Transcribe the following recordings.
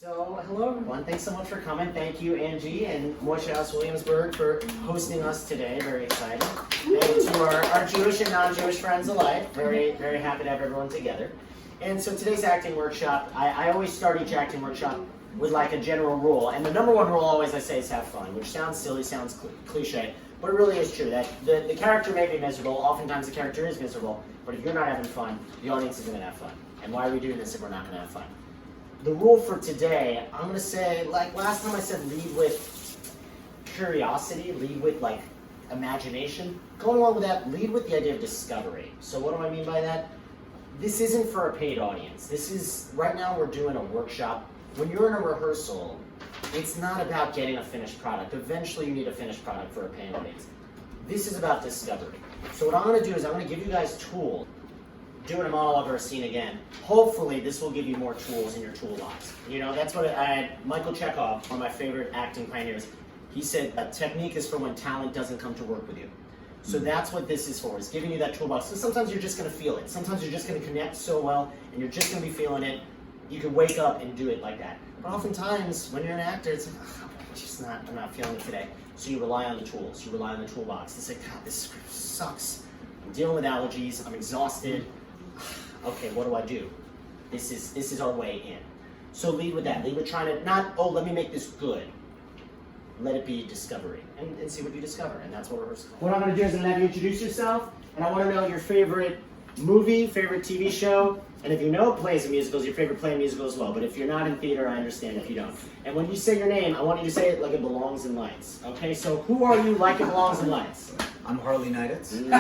So, hello everyone. Thanks so much for coming. Thank you, Angie and Moishe House Williamsburg, for hosting us today. Very excited. And to our Jewish and non-Jewish friends alike, very, very happy to have everyone together. And so today's acting workshop, I always start each acting workshop with like a general rule. And the number one rule always I say is have fun, which sounds silly, sounds cliche, but it really is true. That the character may be miserable. Oftentimes the character is miserable, but if you're not having fun, the audience isn't going to have fun. And why are we doing this if we're not going to have fun? The rule for today, I'm going to say, like last time I said, lead with curiosity, lead with like imagination. Going along with that, lead with the idea of discovery. So what do I mean by that? This isn't for a paid audience. This is, right now we're doing a workshop. When you're in a rehearsal, it's not about getting a finished product. Eventually you need a finished product for a paying audience. This is about discovery. So what I'm going to do is I'm going to give you guys tools. Doing a monologue or a scene again. Hopefully this will give you more tools in your toolbox. You know, that's what Michael Chekhov, one of my favorite acting pioneers, he said a technique is for when talent doesn't come to work with you. So that's what this is for, is giving you that toolbox. So sometimes you're just going to feel it. Sometimes you're just going to connect so well and you're just going to be feeling it. You can wake up and do it like that. But oftentimes when you're an actor, it's like, I'm not feeling it today. So you rely on the tools. You rely on the toolbox. It's like, God, this script sucks. I'm dealing with allergies. I'm exhausted. Okay, what do I do? This is our way in. So lead with that. Lead with trying to not, oh, let me make this good. Let it be discovery and see what you discover. And that's what we're rehearsing. What I'm going to do is I'm going to have you introduce yourself, and I want to know your favorite movie, favorite TV show, and if you know plays and musicals, your favorite play and musical as well. But if you're not in theater, I understand if you don't. And when you say your name, I want you to say it like it belongs in Lights. Okay, so who are you like it belongs in Lights? I'm Harley Neiditz. No.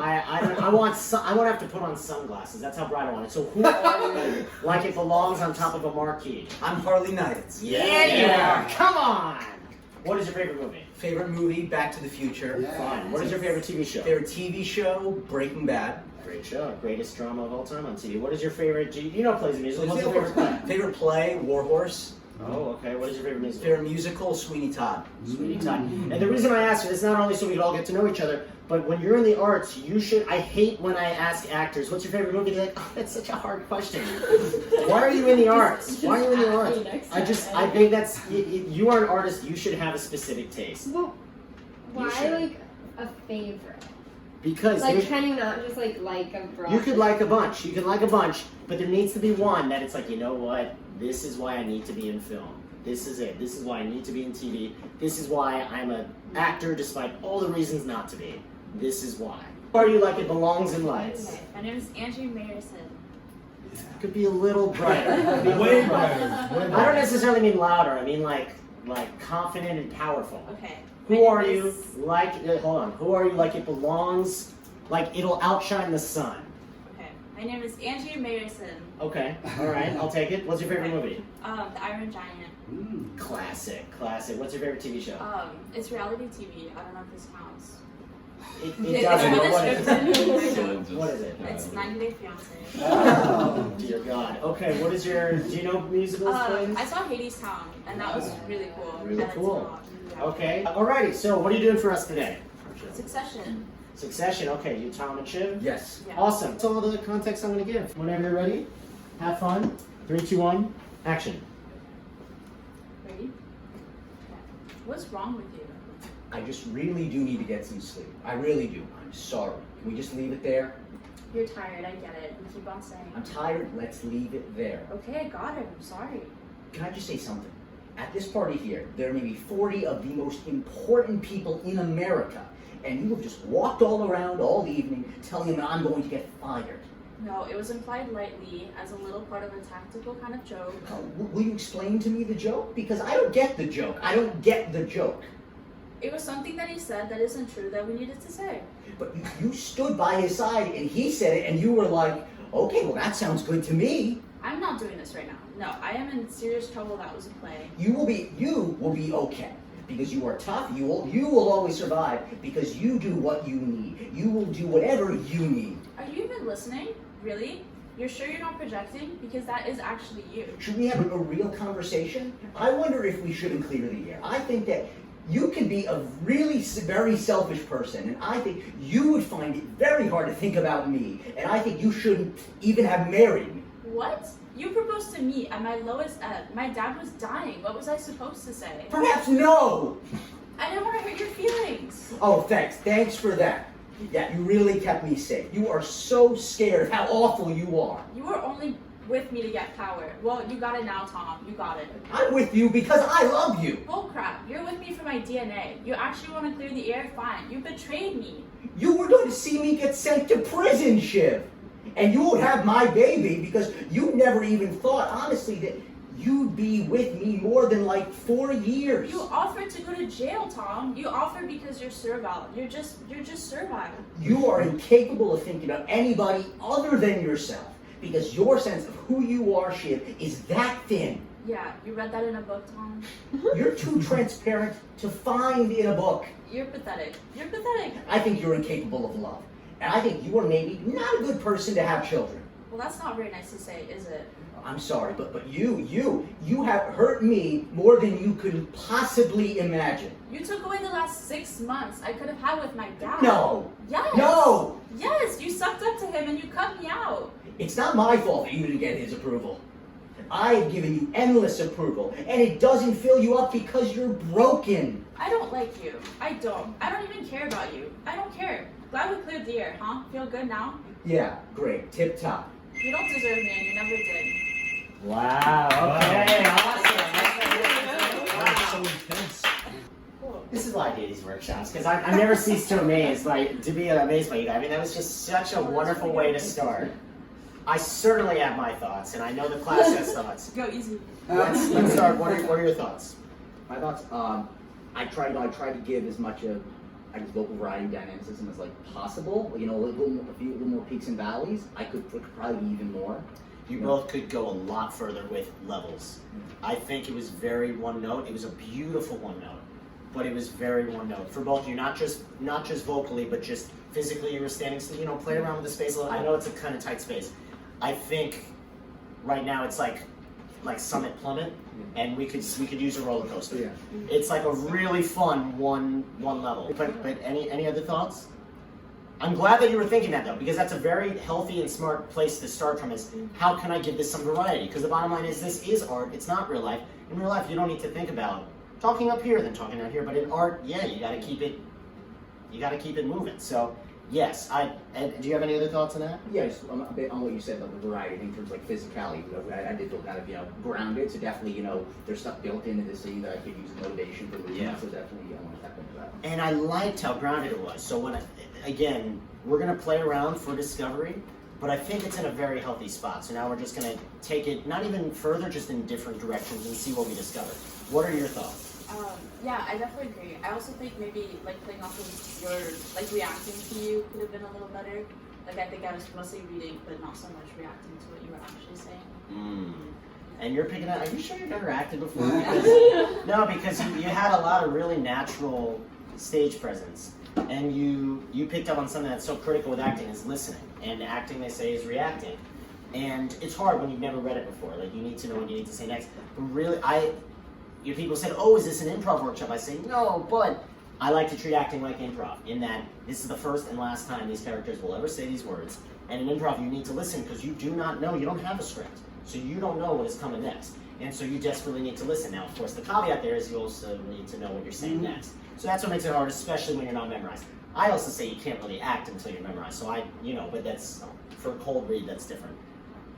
I want to have to put on sunglasses. That's how bright I want it. So who are you like it belongs on top of a marquee? I'm Harley Neiditz. Yeah. Come on. What is your favorite movie? Favorite movie, Back to the Future. Yeah. Fine. What is your favorite TV show? Favorite TV show, Breaking Bad. Great show. Greatest drama of all time on TV. What is your favorite, you know plays and musicals. What's your favorite play? Favorite play, Warhorse. Oh, okay. What is your favorite musical? Favorite musical, Sweeney Todd. Sweeney Todd. And the reason I ask you is not only so we all get to know each other, but when you're in the arts, you should. I hate when I ask actors, "What's your favorite movie?" They're like, "Oh, that's such a hard question." Why are you in the arts? Why are you in the arts? I think that's you are an artist. You should have a specific taste. Well, why like a favorite? Because like, can you not just like a broad? You could like a bunch. You can like a bunch, but there needs to be one that it's like, you know what? This is why I need to be in film. This is it. This is why I need to be in TV. This is why I'm an actor despite all the reasons not to be. This is why. Who are you like it belongs in Lights? Okay. My name is Angie Mayerson. Could be a little brighter. Way brighter. I don't necessarily mean louder. I mean like confident and powerful. Okay. Who are you like? Hold on. Who are you like it belongs? Like it'll outshine the sun. Okay. My name is Angie Mayerson. Okay. All right. I'll take it. What's your favorite movie? The Iron Giant. Classic. What's your favorite TV show? It's reality TV. I don't know if this counts. It doesn't. What is it? It's 90 Day Fiance. Oh, dear God. Okay. What is your? Do you know musicals? I saw Hades Town, and that was really cool. Really cool. Yeah. Okay. Alrighty. So, what are you doing for us today? Succession. Okay. You, Tom, and Shiv. Yes. Yeah. Awesome. That's all the context I'm going to give. Whenever you're ready, have fun. 3, 2, 1, action. Ready? Okay. What's wrong with you? I just really do need to get some sleep. I really do. I'm sorry. Can we just leave it there? You're tired. I get it. You keep on saying. I'm tired. Let's leave it there. Okay, I got it. I'm sorry. Can I just say something? At this party here, there may be 40 of the most important people in America, and you have just walked all around all evening telling them that I'm going to get fired. No, it was implied lightly as a little part of a tactical kind of joke. Will you explain to me the joke? Because I don't get the joke. I don't get the joke. It was something that he said that isn't true that we needed to say. But you stood by his side and he said it and you were like, okay, well that sounds good to me. I'm not doing this right now. No, I am in serious trouble. That was a play. You will be okay. Because you are tough, you will always survive because you do what you need. You will do whatever you need. Are you even listening? Really? You're sure you're not projecting? Because that is actually you. Should we have a real conversation? I wonder if we shouldn't clear the air. I think that You can be a really very selfish person, and I think you would find it very hard to think about me, and I think you shouldn't even have married me. What? You proposed to me at my lowest ebb. My dad was dying. What was I supposed to say? Perhaps no! I didn't want to hurt your feelings. Oh, thanks. Thanks for that. Yeah, you really kept me safe. You are so scared of how awful you are. You were only with me to get power. Well, you got it now, Tom. You got it. I'm with you because I love you. Bull crap. You're with me for my DNA. You actually want to clear the air? Fine. You betrayed me. You were going to see me get sent to prison, Shiv. And you would have my baby because you never even thought, honestly, that you'd be with me more than like 4 years. You offered to go to jail, Tom. You offered because you're servile. You're just servile. You are incapable of thinking of anybody other than yourself because your sense of who you are, Shiv, is that thin. Yeah, you read that in a book, Tom. You're too transparent to find in a book. You're pathetic. You're pathetic. I think you're incapable of love. And I think you are maybe not a good person to have children. Well, that's not very nice to say, is it? I'm sorry, but you have hurt me more than you could possibly imagine. You took away the last 6 months I could have had with my dad. No. Yes. No. Yes, you sucked up to him and you cut me out. It's not my fault that you didn't get his approval. I have given you endless approval, and it doesn't fill you up because you're broken. I don't like you. I don't even care about you. I don't care. Glad we cleared the air, huh? Feel good now? Yeah, great. Tip top. You don't deserve me and you never did. Wow. Okay. Awesome. Wow, so intense. Cool. This is why I do these workshops because I never cease to be amazed by you guys. I mean, that was just such a wonderful way to start. I certainly have my thoughts, and I know the class has thoughts. Go easy. Let's start. What are your thoughts? My thoughts. I tried to give as much of vocal variety and dynamicism as like possible. You know, a little more peaks and valleys. I could probably be even more. You both could go a lot further with levels. I think it was very one note. It was a beautiful one note, but it was very one note for both of you. Not just vocally, but just physically. You were standing. You know, play around with the space a little. I know it's a kind of tight space. I think right now it's like Summit Plummet, and we could use a roller coaster. Yeah. It's like a really fun one level. But any other thoughts? I'm glad that you were thinking that though, because that's a very healthy and smart place to start from. Is how can I give this some variety? Because the bottom line is this is art. It's not real life. In real life, you don't need to think about talking up here than talking down here. But in art, yeah, you got to keep it moving. So. Yes, do you have any other thoughts on that? Yeah, just a bit on what you said about the variety in terms of like physicality. I did feel kind of grounded, so definitely there's stuff built into the scene that I could use as motivation for movement. Yeah. So definitely I want to tap into that. And I liked how grounded it was. So again, we're gonna play around for discovery, but I think it's in a very healthy spot. So now we're just gonna take it not even further, just in different directions and see what we discover. What are your thoughts? Yeah, I definitely agree. I also think maybe like playing off of your reacting to you could have been a little better. Like I think I was mostly reading, but not so much reacting to what you were actually saying. And you're picking up. Are you sure you've never acted before? Because you had a lot of really natural stage presence, and you picked up on something that's so critical with acting is listening. And acting, they say, is reacting. And it's hard when you've never read it before. Like you need to know what you need to say next. But really, people said, "Oh, is this an improv workshop?" I say, "No, but I like to treat acting like improv. In that this is the first and last time these characters will ever say these words. And in improv, you need to listen because you do not know. You don't have a script, so you don't know what is coming next. And so you desperately need to listen. Now, of course, the caveat there is you also need to know what you're saying next. So that's what makes it hard, especially when you're not memorized. I also say you can't really act until you're memorized. So but that's for a cold read. That's different.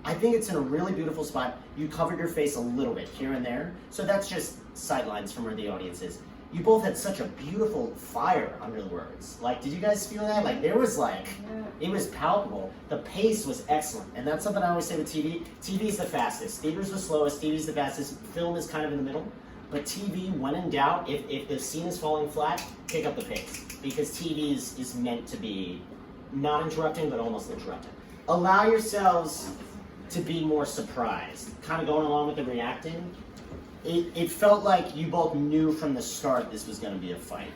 I think it's in a really beautiful spot. You covered your face a little bit here and there. So that's just sightlines from where the audience is. You both had such a beautiful fire under the words. Like, did you guys feel that? Like, there was it was palpable. The pace was excellent. And that's something I always say with TV. TV is the fastest. Theater's the slowest. TV is the fastest. Film is kind of in the middle. But TV, when in doubt, if the scene is falling flat, pick up the pace. Because TV is meant to be not interrupting, but almost interrupting. Allow yourselves to be more surprised. Kind of going along with the reacting. It felt like you both knew from the start this was going to be a fight.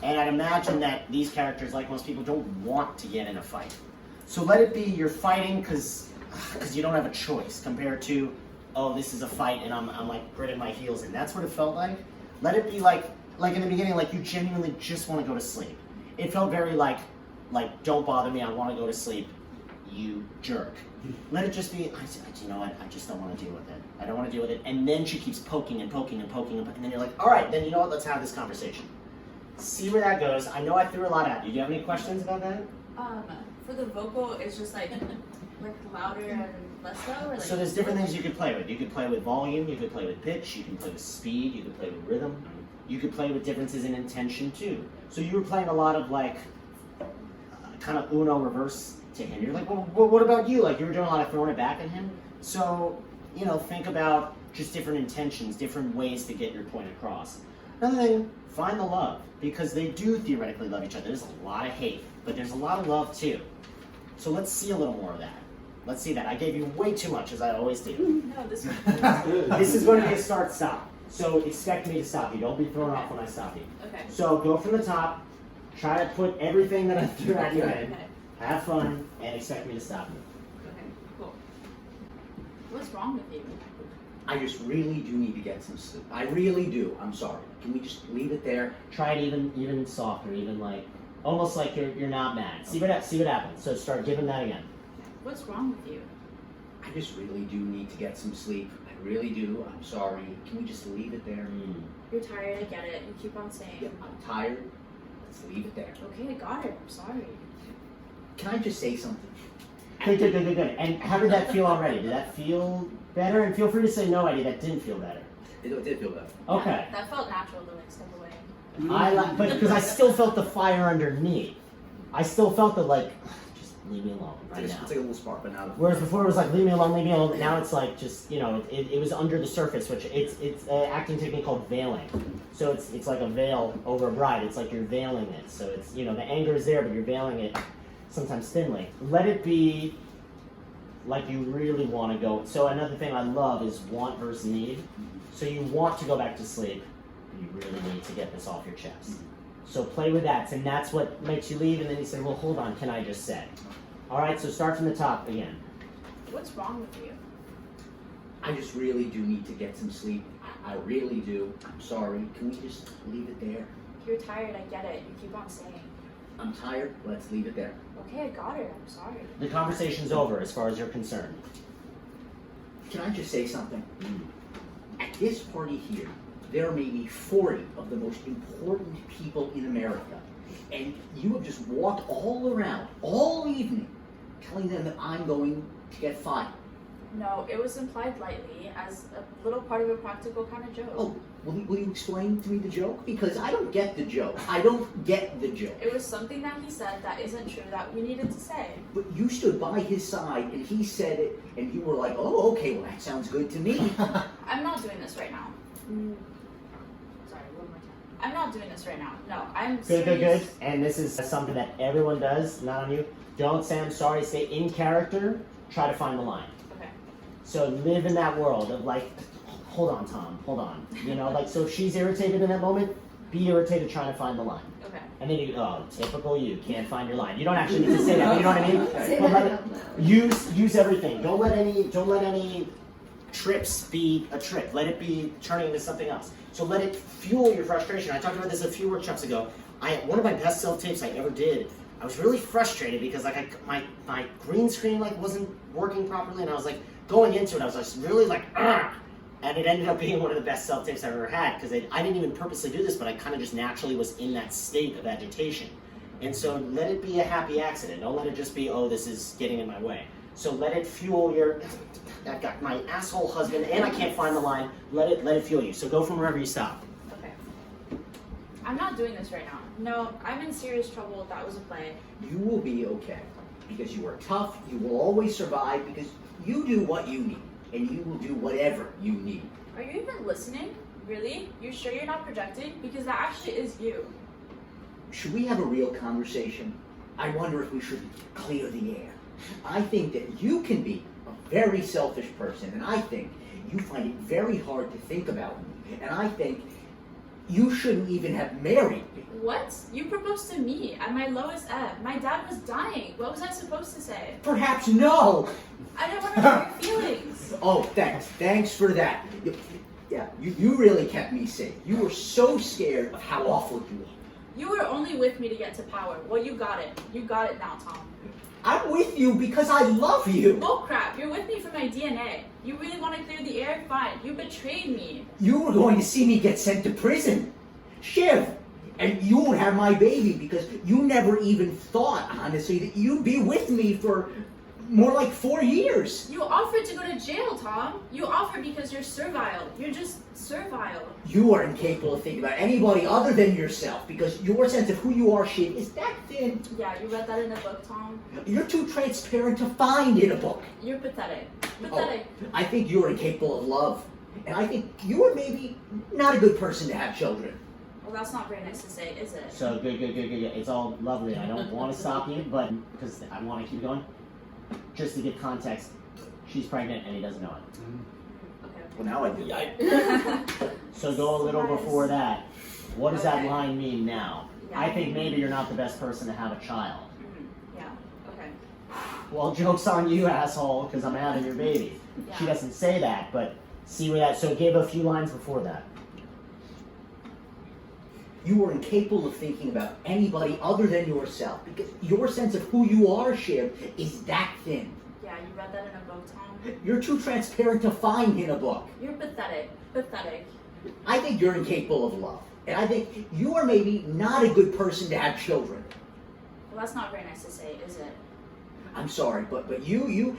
And I'd imagine that these characters, like most people, don't want to get in a fight. So let it be you're fighting because you don't have a choice compared to, oh, this is a fight and I'm like gritting my heels in. That's what it felt like. Let it be like like in the beginning, like you genuinely just want to go to sleep. It felt very like don't bother me, I want to go to sleep, you jerk. Let it just be, you know what, I just don't want to deal with it. I don't want to deal with it. And then she keeps poking and poking and poking, and then you're like, all right, then you know what, let's have this conversation. See where that goes. I know I threw a lot at you. Do you have any questions about that? For the vocal, it's just like louder and less low, or like. So there's different things you could play with. You could play with volume, you could play with pitch, you can play with speed, you could play with rhythm. You could play with differences in intention too. So you were playing a lot of like, kind of Uno reverse to him. You're like, well, what about you? Like you were doing a lot of throwing it back at him. So, you know, think about just different intentions, different ways to get your point across. Another thing, find the love, because they do theoretically love each other. There's a lot of hate, but there's a lot of love too. So let's see a little more of that. Let's see that. I gave you way too much, as I always do. No, this is. This is going to be a start-stop. So expect me to stop you. Don't be thrown off when I stop you. Okay. So go from the top. Try to put everything that I threw at you in. Okay. Have fun, and expect me to stop you. Okay. Cool. What's wrong with you? I just really do need to get some sleep. I really do. I'm sorry. Can we just leave it there? Try it even softer, even like almost like you're not mad. See what happens. So start giving that again. What's wrong with you? I just really do need to get some sleep. I really do. I'm sorry. Can we just leave it there? You're tired, I get it. You keep on saying. Yeah, I'm tired. Let's leave it there. Okay, I got it. I'm sorry. Can I just say something? Good. And how did that feel already? Did that feel better? And feel free to say no, Eddie. That didn't feel better. It did feel better. Okay. Yeah, that felt natural to like step away. But because I still felt the fire underneath. I still felt the like, just leave me alone right now. It's like a little spark, but now. Whereas before it was like, leave me alone. Now it's like, just, you know, it was under the surface, which it's an acting technique called veiling. So it's like a veil over a bride. It's like you're veiling it. So it's, you know, the anger is there, but you're veiling it sometimes thinly. Let it be like you really want to go. So another thing I love is want versus need. So you want to go back to sleep, but you really need to get this off your chest. So play with that, and that's what makes you leave, and then you say, well, hold on, can I just say? All right, so start from the top again. What's wrong with you? I just really do need to get some sleep. I really do. I'm sorry. Can we just leave it there? You're tired, I get it. You keep on saying. I'm tired. Let's leave it there. Okay, I got it. I'm sorry. The conversation's over as far as you're concerned. Can I just say something? At this party here, there may be 40 of the most important people in America, and you have just walked all around, all evening, telling them that I'm going to get fired. No, it was implied lightly as a little part of a practical kind of joke. Oh, will you explain to me the joke? Because I don't get the joke. I don't get the joke. It was something that he said that isn't true that we needed to say. But you stood by his side, and he said it, and you were like, oh, okay, well, that sounds good to me. I'm not doing this right now. Sorry, one more time. I'm not doing this right now. No, I'm serious. Good. And this is something that everyone does, not on you. Don't say I'm sorry, say in character, try to find the line. Okay. So live in that world of like, hold on, Tom, hold on. You know, like, so if she's irritated in that moment, be irritated trying to find the line. Okay. And then you go, oh, typical you, can't find your line. You don't actually need to say that, but you know what I mean? Say But that let out loud. use everything. Don't let any trips be a trip. Let it be turning into something else. So let it fuel your frustration. I talked about this a few workshops ago. One of my best self-tapes I ever did, I was really frustrated because like my green screen like wasn't working properly, and I was like going into it, I was just really like, ugh! And it ended up being one of the best self-tapes I've ever had because I didn't even purposely do this, but I kind of just naturally was in that state of agitation. And so let it be a happy accident. Don't let it just be, oh, this is getting in my way. So let it fuel your, I've got my asshole husband and I can't find the line. Let it fuel you. So go from wherever you stop. Okay. I'm not doing this right now. No, I'm in serious trouble. That was a play. You will be okay, because you are tough, you will always survive, because you do what you need, and you will do whatever you need. Are you even listening? Really? You sure you're not projecting? Because that actually is you. Should we have a real conversation? I wonder if we should clear the air. I think that you can be a very selfish person, and I think you find it very hard to think about me, and I think you shouldn't even have married me. What? You proposed to me at my lowest ebb. My dad was dying. What was I supposed to say? Perhaps no! I didn't want to hurt your feelings. Oh, thanks for that. Yeah, You really kept me safe. You were so scared of how awful you are. You were only with me to get to power. Well, you got it. You got it now, Tom. I'm with you because I love you. Bullcrap. You're with me for my DNA. You really want to clear the air? Fine. You betrayed me. You were going to see me get sent to prison. Shiv. And you won't have my baby because you never even thought, honestly, that you'd be with me for more like 4 years. You offered to go to jail, Tom. You offered because you're servile. You're just servile. You are incapable of thinking about anybody other than yourself because your sense of who you are, Shiv, is that thin. Yeah, you read that in a book, Tom. You're too transparent to find in a book. You're pathetic. Pathetic. I think you're incapable of love. And I think you are maybe not a good person to have children. Well, that's not very nice to say, is it? So good. It's all lovely. I don't want to stop you, but because I want to keep going. Just to give context, she's pregnant and he doesn't know it. Okay. Well, now I do. So go a little before that. What does that Okay. line mean now? Yeah. I think maybe you're not the best person to have a child. Yeah. Okay. Well, joke's on you, asshole, because I'm having your baby. Yeah. She doesn't say that, but see where that. So give a few lines before that. You are incapable of thinking about anybody other than yourself because your sense of who you are, Shiv, is that thin. Yeah, you read that in a book, Tom. You're too transparent to find in a book. You're pathetic. Pathetic. I think you're incapable of love. And I think you are maybe not a good person to have children. Well, that's not very nice to say, is it? I'm sorry, but you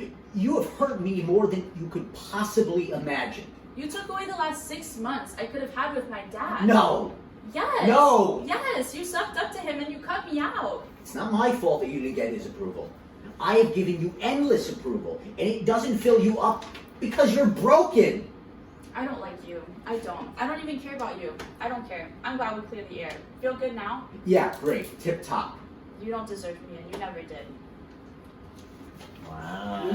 have hurt me more than you could possibly imagine. You took away the last 6 months I could have had with my dad. No! Yes. No! Yes, you sucked up to him and you cut me out. It's not my fault that you didn't get his approval. I have given you endless approval, and it doesn't fill you up because you're broken. I don't like you. I don't. I don't even care about you. I don't care. I'm glad we cleared the air. Feel good now? Yeah, great. Tip top. You don't deserve me and you never did. Wow.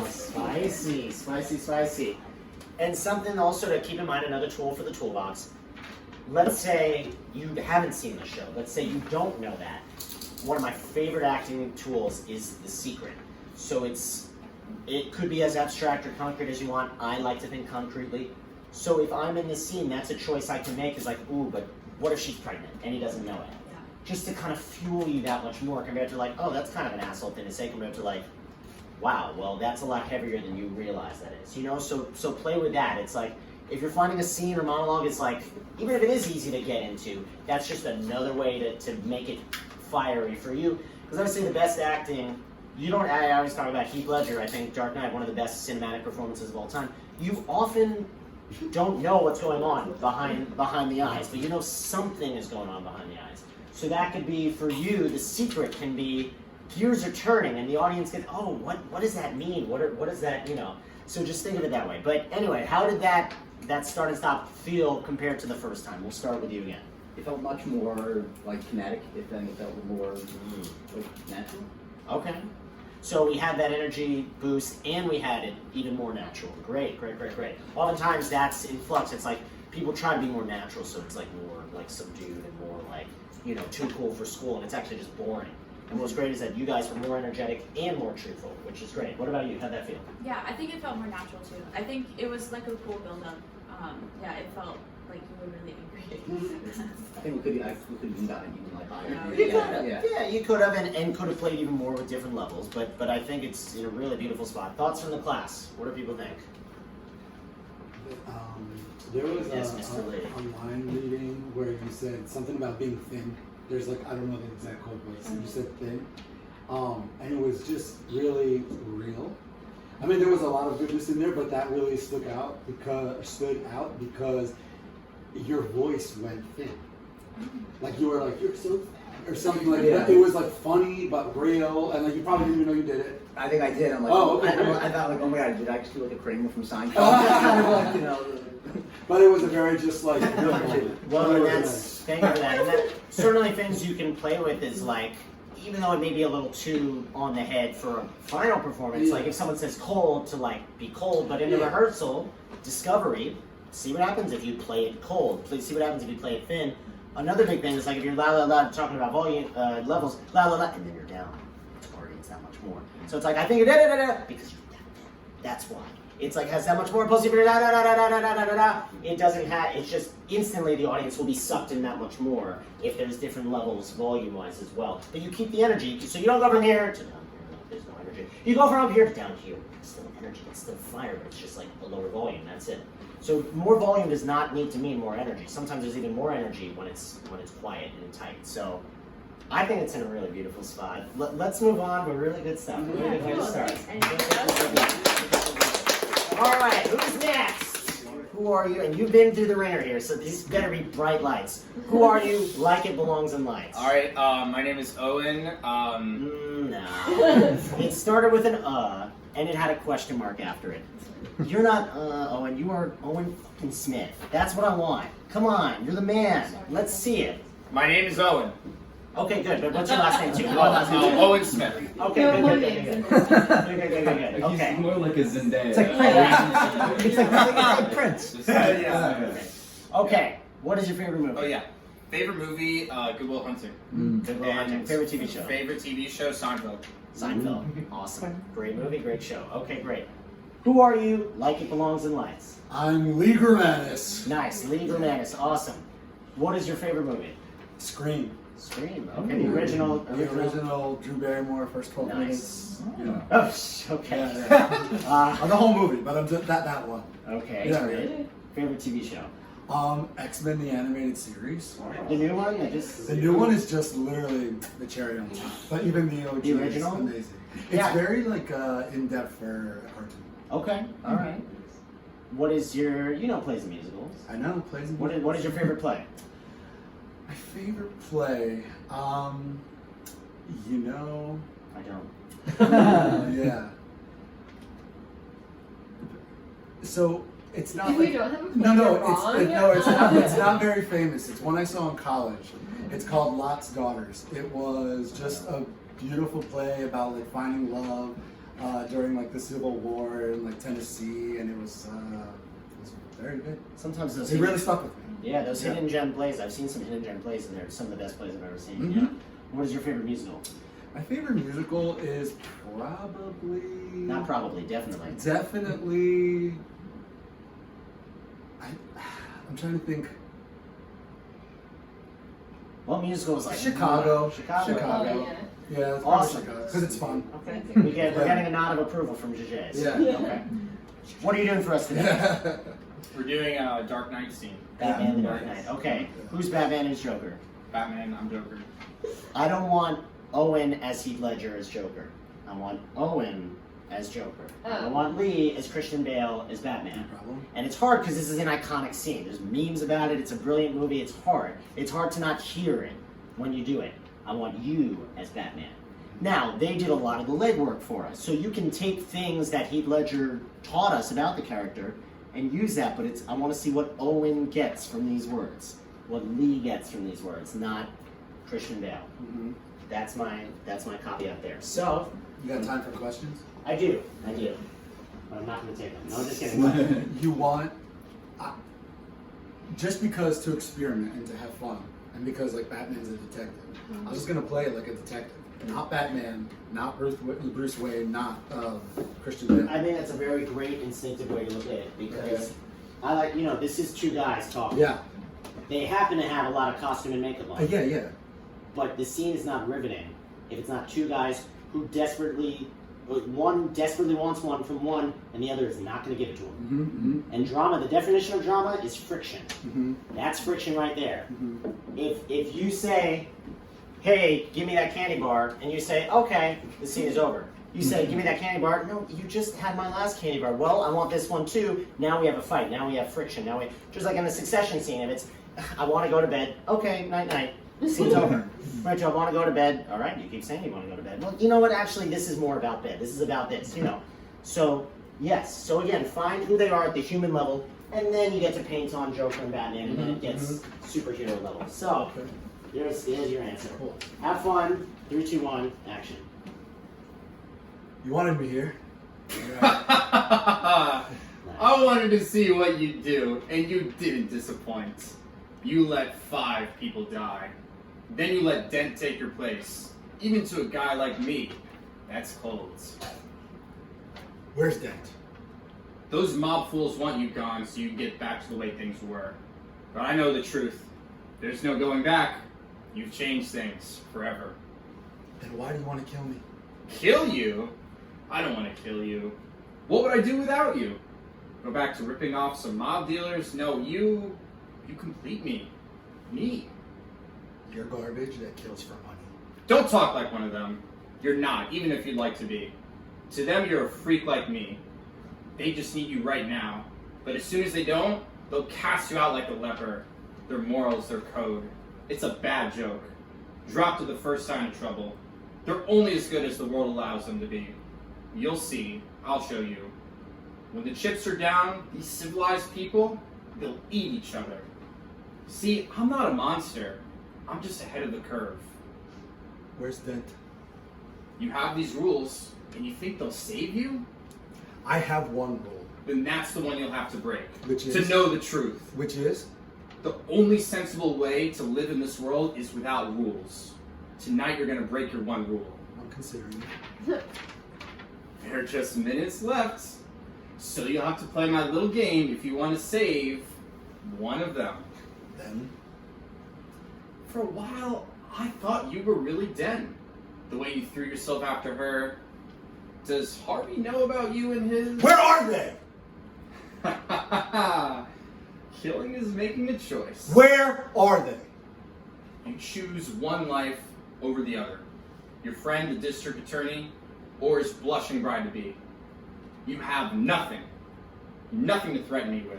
Spicy. And something also to keep in mind, another tool for the toolbox. Let's say you haven't seen the show. Let's say you don't know that. One of my favorite acting tools is The Secret. So it could be as abstract or concrete as you want. I like to think concretely. So if I'm in the scene, that's a choice I can make. Is like, ooh, but what if she's pregnant and he doesn't know it? Yeah. Just to kind of fuel you that much more compared to like, oh, that's kind of an asshole thing to say compared to like, wow, well, that's a lot heavier than you realize that is. You know, so play with that. It's like, if you're finding a scene or monologue, it's like, even if it is easy to get into, that's just another way to make it fiery for you. Because I would say the best acting, I always talk about Heath Ledger, I think Dark Knight, one of the best cinematic performances of all time. You often don't know what's going on behind the eyes, but you know something is going on behind the eyes. So that could be, for you, The Secret can be, gears are turning and the audience gets, oh, what does that mean? What is that, you know? So just think of it that way. But anyway, how did that start and stop feel compared to the first time? We'll start with you again. It felt much more like kinetic. It felt more like natural. Okay. So we had that energy boost and we had it even more natural. Great. Oftentimes that's in flux. It's like people try to be more natural, so it's like more like subdued and more like, you know, too cool for school, and it's actually just boring. And what's great is that you guys were more energetic and more truthful, which is great. What about you? How'd that feel? Yeah, I think it felt more natural too. I think it was like a cool build-up. Yeah, it felt like you were really angry. I think we could have even gotten even like higher. Yeah, you could have and could have played even more with different levels, but I think it's in a really beautiful spot. Thoughts from the class? What do people think? There was Yes, Mr. Lee. a line reading where you said something about being thin. There's like, I don't know the exact quote, but you said thin. And it was just really real. I mean, there was a lot of goodness in there, but that really stood out because your voice went thin. Like you were like, you're so thin, or something like that. It was like funny but real, and like you probably didn't even know you did it. I think I did. I'm like, Oh, okay. I thought like, oh my god, did I just do like a Kramer from Seinfeld? Just kind of like, you know. But it was a very just like real. Well, and that's, thank you for that. And that certainly things you can play with is like, even though it may be a little too on the head for a final performance, like if someone says cold, to like be cold, but in the rehearsal, discovery, see what happens if you play it cold. Please see what happens if you play it thin. Another big thing is like if you're la talking about volume levels, la, and then you're down. It's already, it's that much more. So it's like, I think because you're that. That's why. it's like has that much more impulsive. Da, da, da, da, da, da, da, da, da. It doesn't have. It's just instantly the audience will be sucked in that much more if there's different levels volume-wise as well. But you keep the energy, so you don't go from here to down here. There's no energy. You go from up here to down here. It's still energy. It's still fire, but it's just like a lower volume. That's it. So more volume does not need to mean more energy. Sometimes there's even more energy when it's quiet and tight. So I think it's in a really beautiful spot. Let's move on. We're really good stuff. Really good start. All right, who's next? Who are you? And you've been through the ringer here, so these better be bright lights. Who are you? Like it belongs in lights. All right, my name is Owen. No. It started with an and it had a question mark after it. You're not Owen. You are Owen fucking Smith. That's what I want. Come on, you're the man. Let's see it. My name is Owen. Okay, good. But what's your last name too? Last name too? Owen Smith. Okay, good. Okay. More like a Zendaya. It's like Prince. It's like Prince. Yeah. Okay. What is your favorite movie? Oh yeah. Favorite movie, Good Will Hunting. Good Will Hunting. Favorite TV show? Favorite TV show, Seinfeld. Seinfeld. Awesome. Great movie, great show. Okay, great. Who are you? Like it belongs in lights. I'm Lee Germanis. Nice. Lee Germanis. Awesome. What is your favorite movie? Scream. Scream. Okay, the original. The original Drew Barrymore, first 12 Nice. minutes. You know. Oh, okay. Yeah. The whole movie, but I'm just that one. Okay, Yeah. great. Favorite TV show? X-Men the animated series. The new one? The new one is just literally the cherry on top. But even the OG The original? is amazing. It's Yeah. very like in depth for a cartoon. Okay, alright. What is your, plays and musicals. I know plays. What is your favorite play? My favorite play? You know. I don't. Yeah. So it's not If like. you don't have a play, No, you're wrong. it's not. It's not very famous. It's one I saw in college. It's called Lot's Daughters. It was just a beautiful play about like finding love during like the Civil War in like Tennessee, and it was very good. Sometimes those It really stuck with me. Yeah, those Yeah. hidden gem plays. I've seen some hidden gem plays, and they're some of the best plays I've ever seen. Mhm. Yeah. What is your favorite musical? My favorite musical is probably. Not probably, definitely. Definitely. I'm trying to think. What musical is like? Chicago. Chicago. Oh, yeah. Yeah, it's Awesome. because it's fun. Okay. We're getting a nod of approval from JJ's. Yeah. Okay. What are you doing for us today? We're doing Dark Knight scene. Batman the Dark Knight. Okay. Who's Batman and Joker? Batman, I'm Joker. I don't want Owen as Heath Ledger as Joker. I want Owen as Joker. I Oh. want Lee as Christian Bale as Batman. No problem. And it's hard because this is an iconic scene. There's memes about it. It's a brilliant movie. It's hard. It's hard to not hear it when you do it. I want you as Batman. Now, they did a lot of the legwork for us. So you can take things that Heath Ledger taught us about the character and use that, but I want to see what Owen gets from these words. What Lee gets from these words, not Christian Bale. Mm-hmm. That's my copy out there. So, You got time for questions? I do. But I'm not going to take them. No, I'm just kidding. You want, just because to experiment and to have fun, and because like Batman's a detective, I'm just gonna play it like a detective, not Batman, not Bruce Wayne, not Christian Bale. I think that's a very great instinctive way to look at it because I like, this is two guys talking. Yeah, They happen to have a lot of costume and makeup on. yeah. But the scene is not riveting if it's not two guys who one desperately wants one from one and the other is not going to give it to him. Mm-hmm, And drama, the definition of drama is friction. mm-hmm, That's friction right there. mm-hmm. If you say, hey, give me that candy bar, and you say, okay, the scene is over. You say, give me that candy bar. No, you just had my last candy bar. Well, I want this one too. Now we have a fight. Now we have friction. Just like in the Succession scene, if it's, I want to go to bed. Okay, night. Scene's over. Right, Joe, I want to go to bed. All right, you keep saying you want to go to bed. Well, you know what? Actually, this is more about bed. This is about this, So, yes. So again, find who they are at the human level, and then you get to paint on Joker and Batman, and then it gets superhero level. So, Okay. here's your answer. Cool. Have fun. 3, 2, 1, action. You wanted me here. I wanted to see what you'd do, and you didn't disappoint. You let 5 people die. Then you let Dent take your place. Even to a guy like me, that's cold. Where's Dent? The Those mob fools want you gone so you can get back to the way things were. But I know the truth. There's no going back. You've changed things forever. Then why do you want to kill me? Kill you? I don't want to kill you. What would I do without you? Go back to ripping off some mob dealers? No, you complete me. Me. You're garbage that kills for money. Don't talk like one of them. You're not, even if you'd like to be. To them, you're a freak like me. They just need you right now. But as soon as they don't, they'll cast you out like a leper. Their morals, their code. It's a bad joke. Drop to the first sign of trouble. They're only as good as the world allows them to be. You'll see. I'll show you. When the chips are down, these civilized people, they'll eat each other. See, I'm not a monster. I'm just ahead of the curve. Where's Dent? You have these rules, and you think they'll save you? I have one rule. Then that's the one you'll have to break. Which To is? know the truth. Which is? The only sensible way to live in this world is without rules. Tonight you're going to break your one rule. I'm considering. There are just minutes left. So you'll have to play my little game if you want to save one of them. Then? For a while, I thought you were really Den. The way you threw yourself after her. Does Harvey know about you and his... Where are they? Killing is making a choice. Where are they? You choose one life over the other. Your friend, the district attorney, or his blushing bride-to-be. You have nothing. Nothing to threaten me with.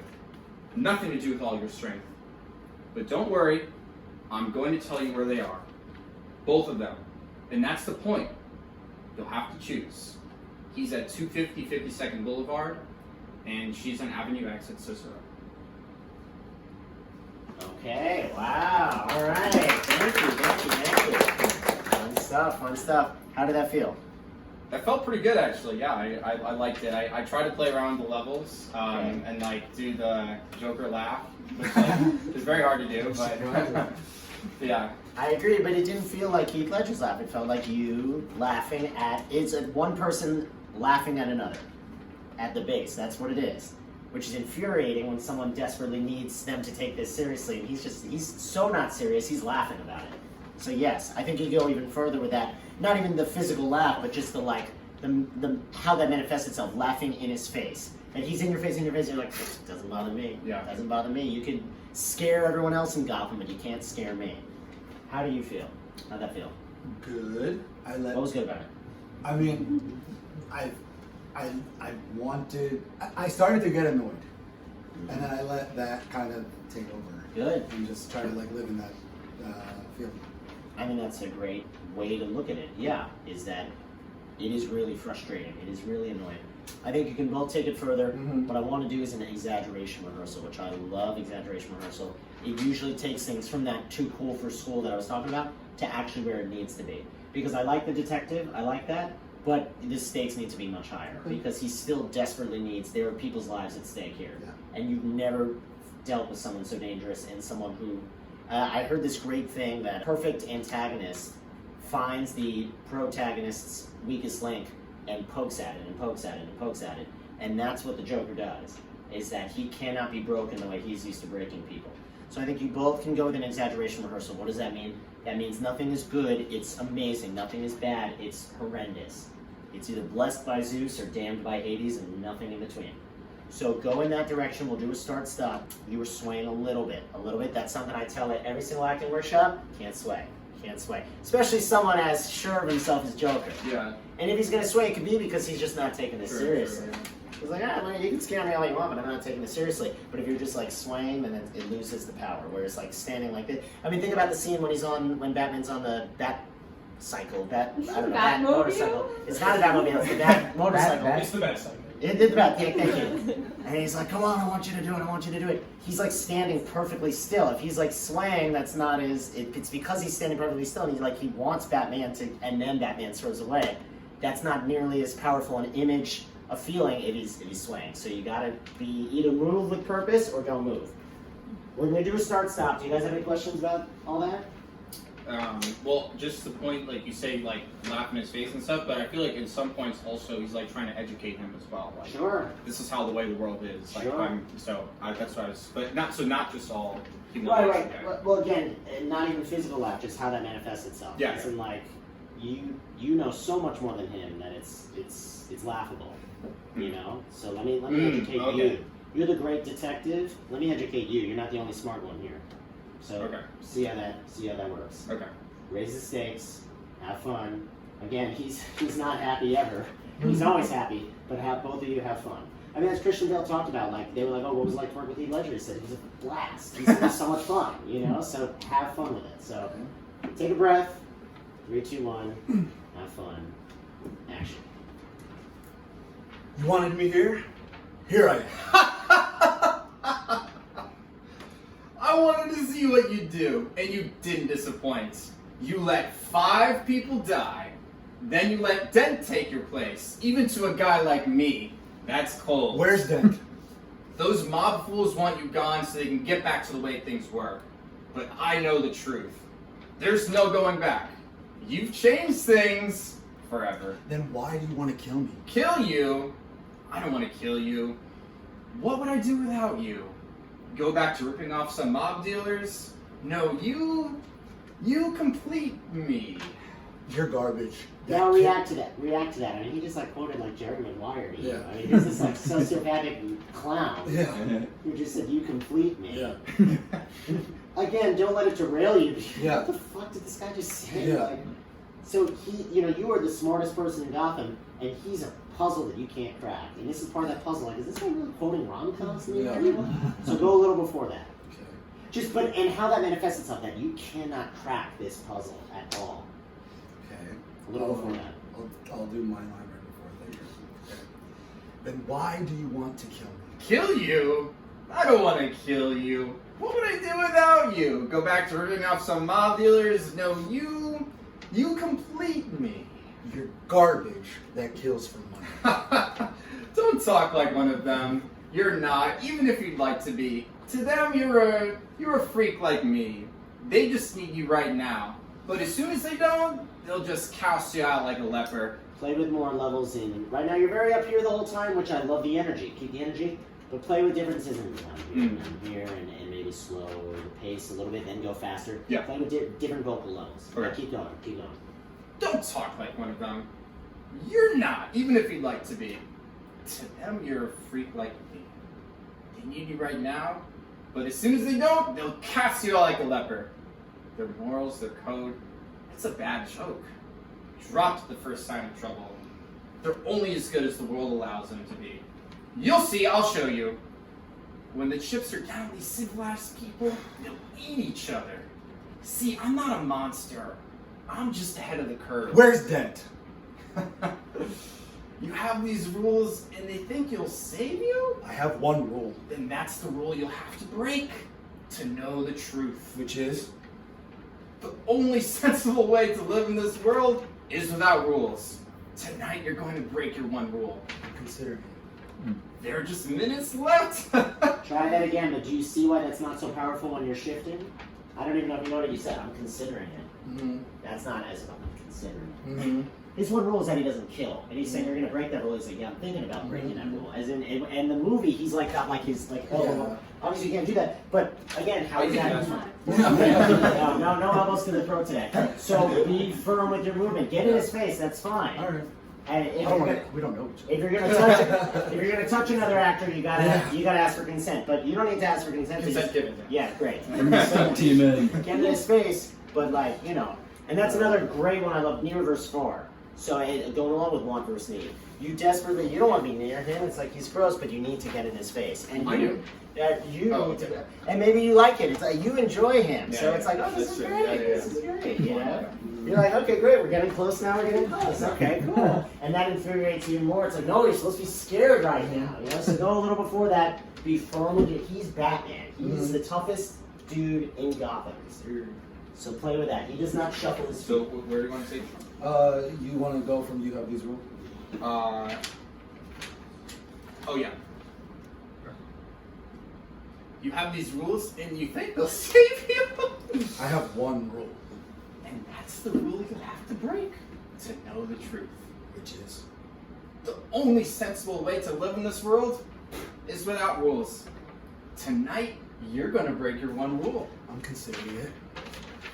Nothing to do with all your strength. But don't worry, I'm going to tell you where they are. Both of them. And that's the point. You'll have to choose. He's at 250 52nd Boulevard, and she's on Avenue X at Cicero. Okay, wow, all right. Thank you. Fun stuff. How did that feel? That felt pretty good, actually. Yeah, I liked it. I tried to play around with the levels Okay. and like do the Joker laugh, which is very hard to do, but yeah. I agree, but it didn't feel like Heath Ledger's laugh. It felt like you laughing at, it's one person laughing at another, at the base. That's what it is, which is infuriating when someone desperately needs them to take this seriously, and he's so not serious, he's laughing about it. So yes, I think you go even further with that. Not even the physical laugh, but just the how that manifests itself, laughing in his face. And he's in your face, and you're like, doesn't bother me. Yeah. Doesn't bother me. You can scare everyone else in Gotham, but you can't scare me. How do you feel? How'd that feel? Good. What was good about it? I mean, I started to get annoyed, and then I let that kind of take over. Good. And just try to like live in that feeling. I mean, that's a great way to look at it. Yeah, is that it is really frustrating. It is really annoying. I think you can both take it further. Mhm. What I want to do is an exaggeration rehearsal, which I love exaggeration rehearsal. It usually takes things from that too cool for school that I was talking about to actually where it needs to be. Because I like the detective, I like that, but the stakes need to be much higher. Because he still desperately needs, there are people's lives at stake here. Yeah. And you've never dealt with someone so dangerous and someone who, I heard this great thing that perfect antagonist finds the protagonist's weakest link and pokes at it and pokes at it and pokes at it. And that's what the Joker does, is that he cannot be broken the way he's used to breaking people. So I think you both can go with an exaggeration rehearsal. What does that mean? That means nothing is good, it's amazing. Nothing is bad, it's horrendous. It's either blessed by Zeus or damned by Hades and nothing in between. So go in that direction. We'll do a start-stop. You were swaying a little bit. That's something I tell at every single acting workshop. Can't sway. Especially someone as sure of himself as Joker. Yeah. And if he's going to sway, it could be because he's just not taking this seriously. Sure. He's like, well, you can scare me all you want, but I'm not taking this seriously. But if you're just like swaying, then it loses the power. Whereas like standing like this, I mean, think about the scene when Batman's on the Batmobile? motorcycle. It's not a Batmobile, it's the Bat motorcycle. It's the best. It did the Bat, thank you. And he's like, come on, I want you to do it. He's like standing perfectly still. If he's like swaying, that's not it's because he's standing perfectly still and he wants Batman to, and then Batman throws away. That's not nearly as powerful an image, a feeling if he's swaying. So you gotta be either move with purpose or don't move. We're gonna do a start-stop. Do you guys have any questions about all that? Well, just the point, like you say, like laugh in his face and stuff. But I feel like in some points also he's like trying to educate him as well. Like, Sure. this is how the way the world is. Like, Sure. that's what I was. But not just all human. Right, beings, right. okay. Well, again, not even physical laugh, just how that manifests itself. Yeah. It's in like you know so much more than him that it's laughable. You know. So let me educate okay. you. You're the great detective. Let me educate you. You're not the only smart one here. So Okay. see how that works. Okay. Raise the stakes. Have fun. Again, he's not happy ever. He's always happy, but both of you have fun. I mean, as Christian Bale talked about, like they were like, "Oh, what was it like to work with Heath Ledger?" He said it was a blast. He said it was so much fun, you know. So have fun with it. So take a breath. 3, 2, 1. Have fun. Action. You wanted me here? Here I am. I wanted to see what you do, and you didn't disappoint. You let 5 people die, then you let Dent take your place, even to a guy like me. That's cold. Where's Dent? Those mob fools want you gone so they can get back to the way things were. But I know the truth. There's no going back. You've changed things forever. Then why do you want to kill me? Kill you? I don't want to kill you. What would I do without you? Go back to ripping off some mob dealers? No, you complete me. You're garbage. Now react to that. React to that. I mean, he just like quoted like Jerry Maguire to you. Yeah. I mean, he's this like sociopathic clown Yeah. who just said, "You complete me." Yeah. Again, don't let it derail you. Yeah. What the fuck did this guy just say? Yeah. Like, so you are the smartest person in Gotham, and he's a puzzle that you can't crack. And this is part of that puzzle. Like, is this guy really quoting rom-coms? Yeah. So go a little before that. Okay. And how that manifests itself, that you cannot crack this puzzle at all. Okay. A little before that. I'll do my line right before that. Okay. Then why do you want to kill me? Kill you? I don't want to kill you. What would I do without you? Go back to ripping off some mob dealers? No, you complete me. You're garbage that kills for money. Don't talk like one of them. You're not, even if you'd like to be. To them, you're a freak like me. They just need you right now. But as soon as they don't, they'll just cast you out like a leper. Play with more levels in. Right now, you're very up here the whole time, which I love the energy. Keep the energy, but play with differences in here and maybe slow the pace a little bit, then go faster. Yeah. Play with different vocal levels. Okay. Keep going. Keep going. Don't talk like one of them. You're not, even if you'd like to be. To them, you're a freak like me. They need you right now, but as soon as they don't, they'll cast you out like a leper. Their morals, their code, it's a bad joke. Dropped the first sign of trouble. They're only as good as the world allows them to be. You'll see, I'll show you. When the chips are down, these civilized people, they'll eat each other. See, I'm not a monster. I'm just ahead of the curve. Where's Dent? You have these rules and they think you'll save you? I have one rule, Then that's the rule you'll have to break to know the truth. which is The only sensible way to live in this world is without rules. Tonight you're going to break your one rule. consider me. There are just minutes left. Try that again, but do you see why that's not so powerful when you're shifting? I don't even know if you know what you said. I'm considering it. Mm-hmm. That's not as if I'm considering it. Mm-hmm. His one rule is that he doesn't kill, and he's saying you're gonna break that rule. He's like, yeah, I'm thinking about breaking that rule. As in the movie, he's like got like his like, oh, well, obviously you can't do that. But again, how is that? No elbows to the throat today. So be firm with your movement. Get in his face. That's fine. All right. And We don't know each other. if you're gonna touch another actor, you gotta ask for consent. But you don't need to ask for consent. Consent given. Yeah, great. Team in. Get in his face, but like, and that's another great one I love, near versus far. So going along with want versus need. You don't want to be near him, it's like he's gross, but you need to get in his face. And I do. You Oh, need to, okay. and maybe you like it. It's like you enjoy him. Yeah, So it's like, yeah, oh, this that's is true. great. Yeah, yeah, This is great. You know? You're like, okay, great, we're getting close now, we're getting close. Okay, cool. And that infuriates you more. It's like, no, you're supposed to be scared right now. So go a little before that, be firm with it. He's Batman. He's the toughest dude in Gotham. So play with that. He does not shuffle his feet. So where do you want to take it from? You want to go from you have these rules? Oh yeah. You have these rules and you think they'll save you? I have one rule. And that's the rule you have to break to know the truth. Which is. The only sensible way to live in this world is without rules. Tonight, you're gonna break your one rule. I'm considering it.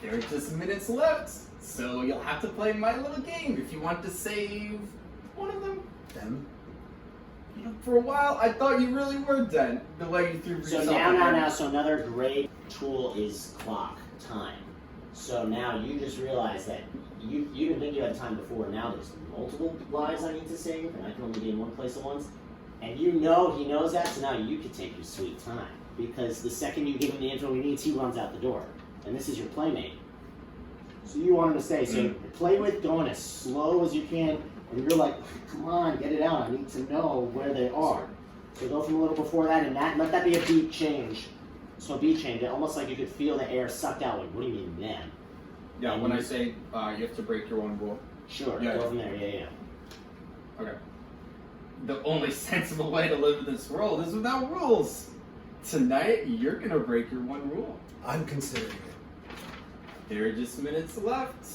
There are just minutes left, so you'll have to play my little game if you want to save one of them. Them. You know, for a while, I thought you really were dead, the way you threw So yourself now, in now, there. now, so another great tool is clock, time. So now you just realize that you didn't think you had time before. Now there's multiple lives I need to save, and I can only be in one place at once. And you know he knows that, so now you can take your sweet time. Because the second you give him the info he needs, he runs out the door. And this is your playmate. So you want him to stay. So play with going as slow as you can, and you're like, come on, get it out. I need to know where they are. So go from a little before that, and let that be a beat change. So beat change, almost like you could feel the air sucked out. Like, what do you mean then? Yeah, when I say you have to break your one rule. Sure, Yeah. go from there, yeah. Okay. The only sensible way to live in this world is without rules. Tonight, you're gonna break your one rule. I'm considering it. There are just minutes left.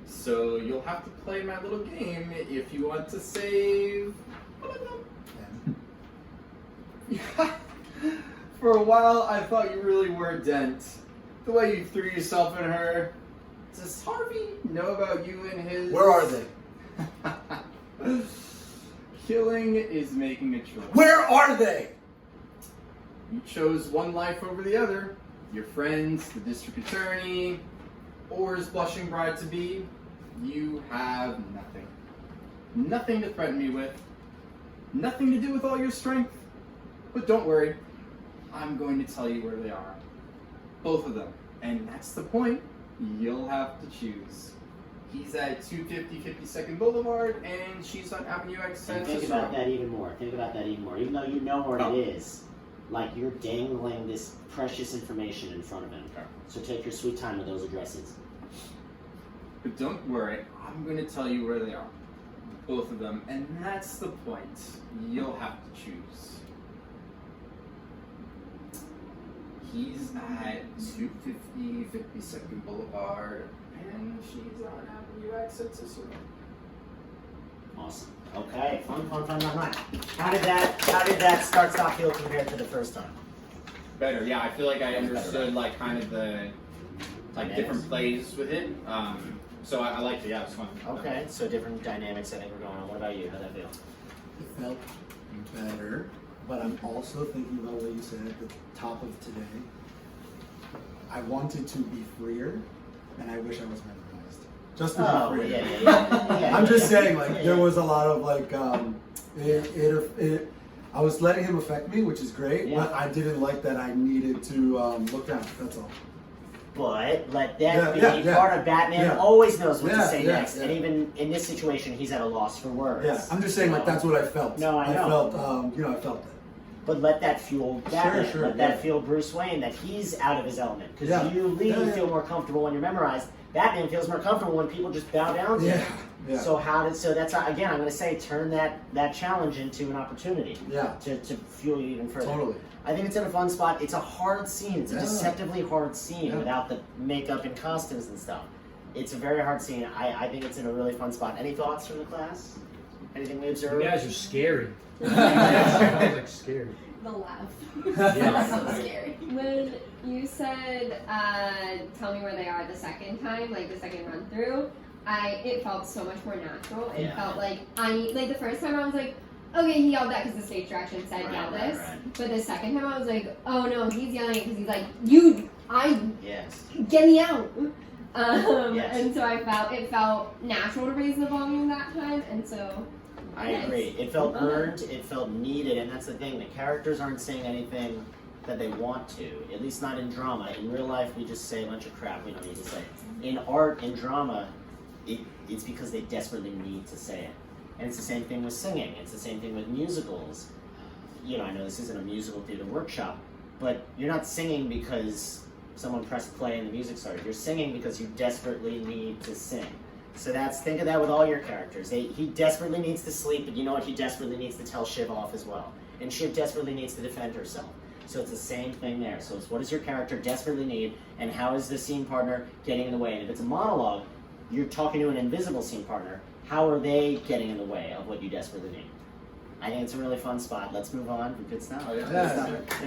So you'll have to play my little game if you want to save one of them. Them. For a while, I thought you really were Dent. The way you threw yourself in her. Does Harvey know about you and his... Where are they? Killing is making a choice. Where are they? You chose one life over the other. Your friends, the district attorney, or his blushing bride-to-be. You have nothing. Nothing to threaten me with. Nothing to do with all your strength. But don't worry. I'm going to tell you where they are. Both of them. And that's the point. You'll have to choose. He's at 250 52nd Boulevard, and she's on Avenue X. And think about that even more. Think about that even more. Even though you know where Oh. it is, like you're dangling this precious information in front of him. Okay. So take your sweet time with those addresses. But don't worry, I'm going to tell you where they are. Both of them. And that's the point. You'll have to choose. He's at 250 52nd Boulevard, and she's on Avenue X at Cicero. Awesome. Okay, fun. How did that stop feel compared to the first time? Better, yeah. I feel like I understood like kind of the like different plays with it. So I liked it. Yeah, it was fun. Okay, so different dynamics I think were going on. What about you? How'd that feel? It felt better, but I'm also thinking about what you said at the top of today. I wanted to be freer, and I wish I was memorized. Just to Oh, be freer. yeah. I'm just saying, like, there was a lot of, like, I was letting him affect me, which is great, Yeah. but I didn't like that I needed to look down, that's all. But let that be Yeah. part of Batman. Yeah. Always knows what to Yeah, say yeah, next, yeah. and even in this situation, he's at a loss for words. Yeah, I'm just saying, like, that's what I felt. No, I know. I felt, I felt that. But let that fuel Batman. Sure, let that yeah. fuel Bruce Wayne, that he's out of his element. Because Yeah. you legally Yeah. feel more comfortable when you're memorized. Batman feels more comfortable when people just bow down to Yeah, him. yeah. So that's again, I'm going to say, turn that challenge into an opportunity Yeah, to fuel you even further. totally. I think it's in a fun spot. It's a hard scene. It's a Yeah. deceptively hard scene Yeah. without the makeup and costumes and stuff. It's a very hard scene. I think it's in a really fun spot. Any thoughts from the class? Anything we observed? You guys are scary. You guys like scary. The laugh. Yeah. So scary. When you said, tell me where they are the second time, like the second run through, it felt so much more natural. It Yeah. felt like the first time I was like, okay, he yelled that because the stage direction said yell Right, this. right. But the second time I was like, oh no, he's yelling it because he's like, Yes. get me out. Yes. And so it felt natural to raise the volume that time, and so. I agree. It felt earned, it felt needed, and that's the thing. The characters aren't saying anything that they want to, at least not in drama. In real life, we just say a bunch of crap we don't need to say. In art and drama, it's because they desperately need to say it. And it's the same thing with singing. It's the same thing with musicals. You know, I know this isn't a musical theater workshop, but you're not singing because someone pressed play and the music started. You're singing because you desperately need to sing. So think of that with all your characters. He desperately needs to sleep, but you know what? He desperately needs to tell Shiv off as well. And Shiv desperately needs to defend herself. So it's the same thing there. So it's what does your character desperately need, and how is the scene partner getting in the way? And if it's a monologue, you're talking to an invisible scene partner. How are they getting in the way of what you desperately need? I think it's a really fun spot. Let's move on. Good stuff. Oh, yeah. Good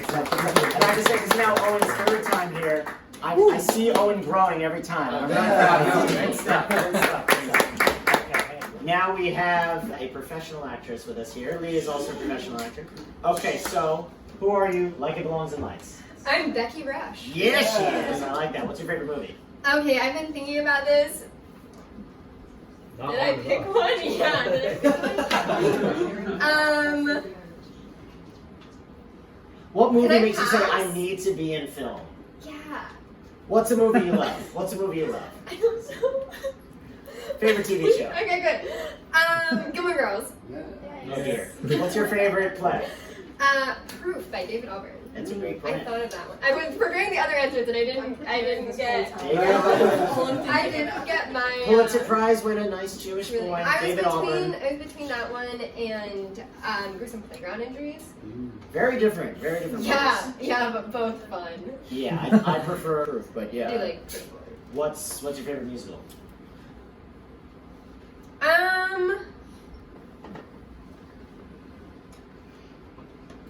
stuff. And I have to say, because now Owen's third time here, I see Owen growing every time. I'm really proud of you. Good stuff. Good stuff. Good stuff. Okay. Now we have a professional actress with us here. Lee is also a professional actor. Okay, so who are you? Like It Belongs in Lights. I'm Becky Rush. Yes, she is. I like that. What's your favorite movie? Okay, I've been thinking about this. Not Did I hard pick enough. one? Yeah. Did I pick one? What movie Can I makes you say, pass? I need to be in film? Yeah. What's a movie you love? What's a movie you love? I don't know. Favorite TV show? Okay, good. Gilmore Girls. Oh dear. What's your favorite play? Proof by David Albarn. That's a great I play. thought of that one. I was preparing the other answers and I didn't get. There you go. I didn't get my. Pulitzer Prize winner, nice Jewish Really. boy, I David was Albarn. between that one and Gruesome Playground Injuries. Very different movies. Yeah, but both fun. Yeah, I prefer Proof, but I yeah. like Proof more. What's your favorite musical?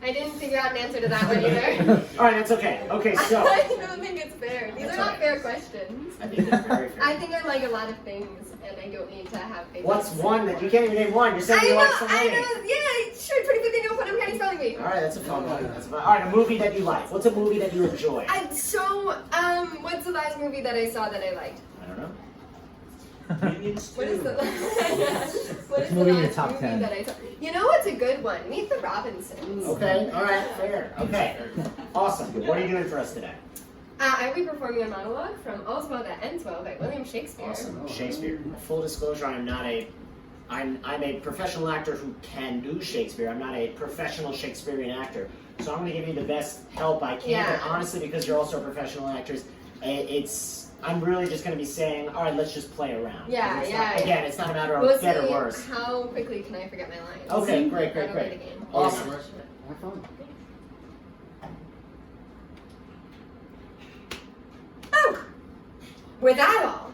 I didn't figure out an answer to that one either. All right, that's okay. Okay, so I don't think it's fair. These That's are not okay. fair questions. I think that's very fair. I think I like a lot of things, and I don't need to have favorites. What's one that you can't even name one? You're saying you like so I many. know. Yeah, sure. Pretty good thing you'll put him kind of spelling bee. All right, that's a fun one. That's a fun. All right, a movie that you like. What's a movie that you enjoy? What's the last movie that I saw that I liked? I don't know. What is the what is the Movie in your last top movie 10. that I saw? You know what's a good one? Meet the Robinsons. Okay, all right, fair. Okay, awesome. What are you doing for us today? I'll be performing a monologue from All's Well That Ends Well by William Shakespeare. Awesome. Shakespeare. Full disclosure, I'm a professional actor who can do Shakespeare. I'm not a professional Shakespearean actor. So I'm going to give you the best help I can. Yeah. But honestly, because you're also a professional actress, I'm really just going to be saying, all right, let's just play around. Yeah, It's yeah, not- yeah. Again, it's not a matter of We'll better or see worse. how quickly can I forget my lines. Okay, great. That'll be the game. Awesome. Have fun. Oh! Were that all?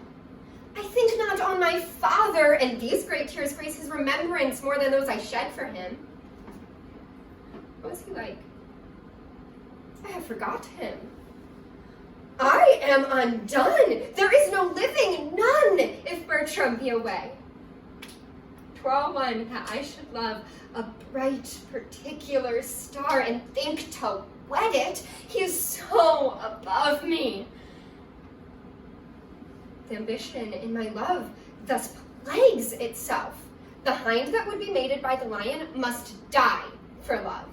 I think not on my father, and these great tears grace his remembrance more than those I shed for him. What was he like? I have forgot him. I am undone. There is no living, none, if Bertram be away. 'Twere one that I should love a bright, particular star, and think to wed it. He is so above me. The ambition in my love thus plagues itself. The hind that would be mated by the lion must die for love.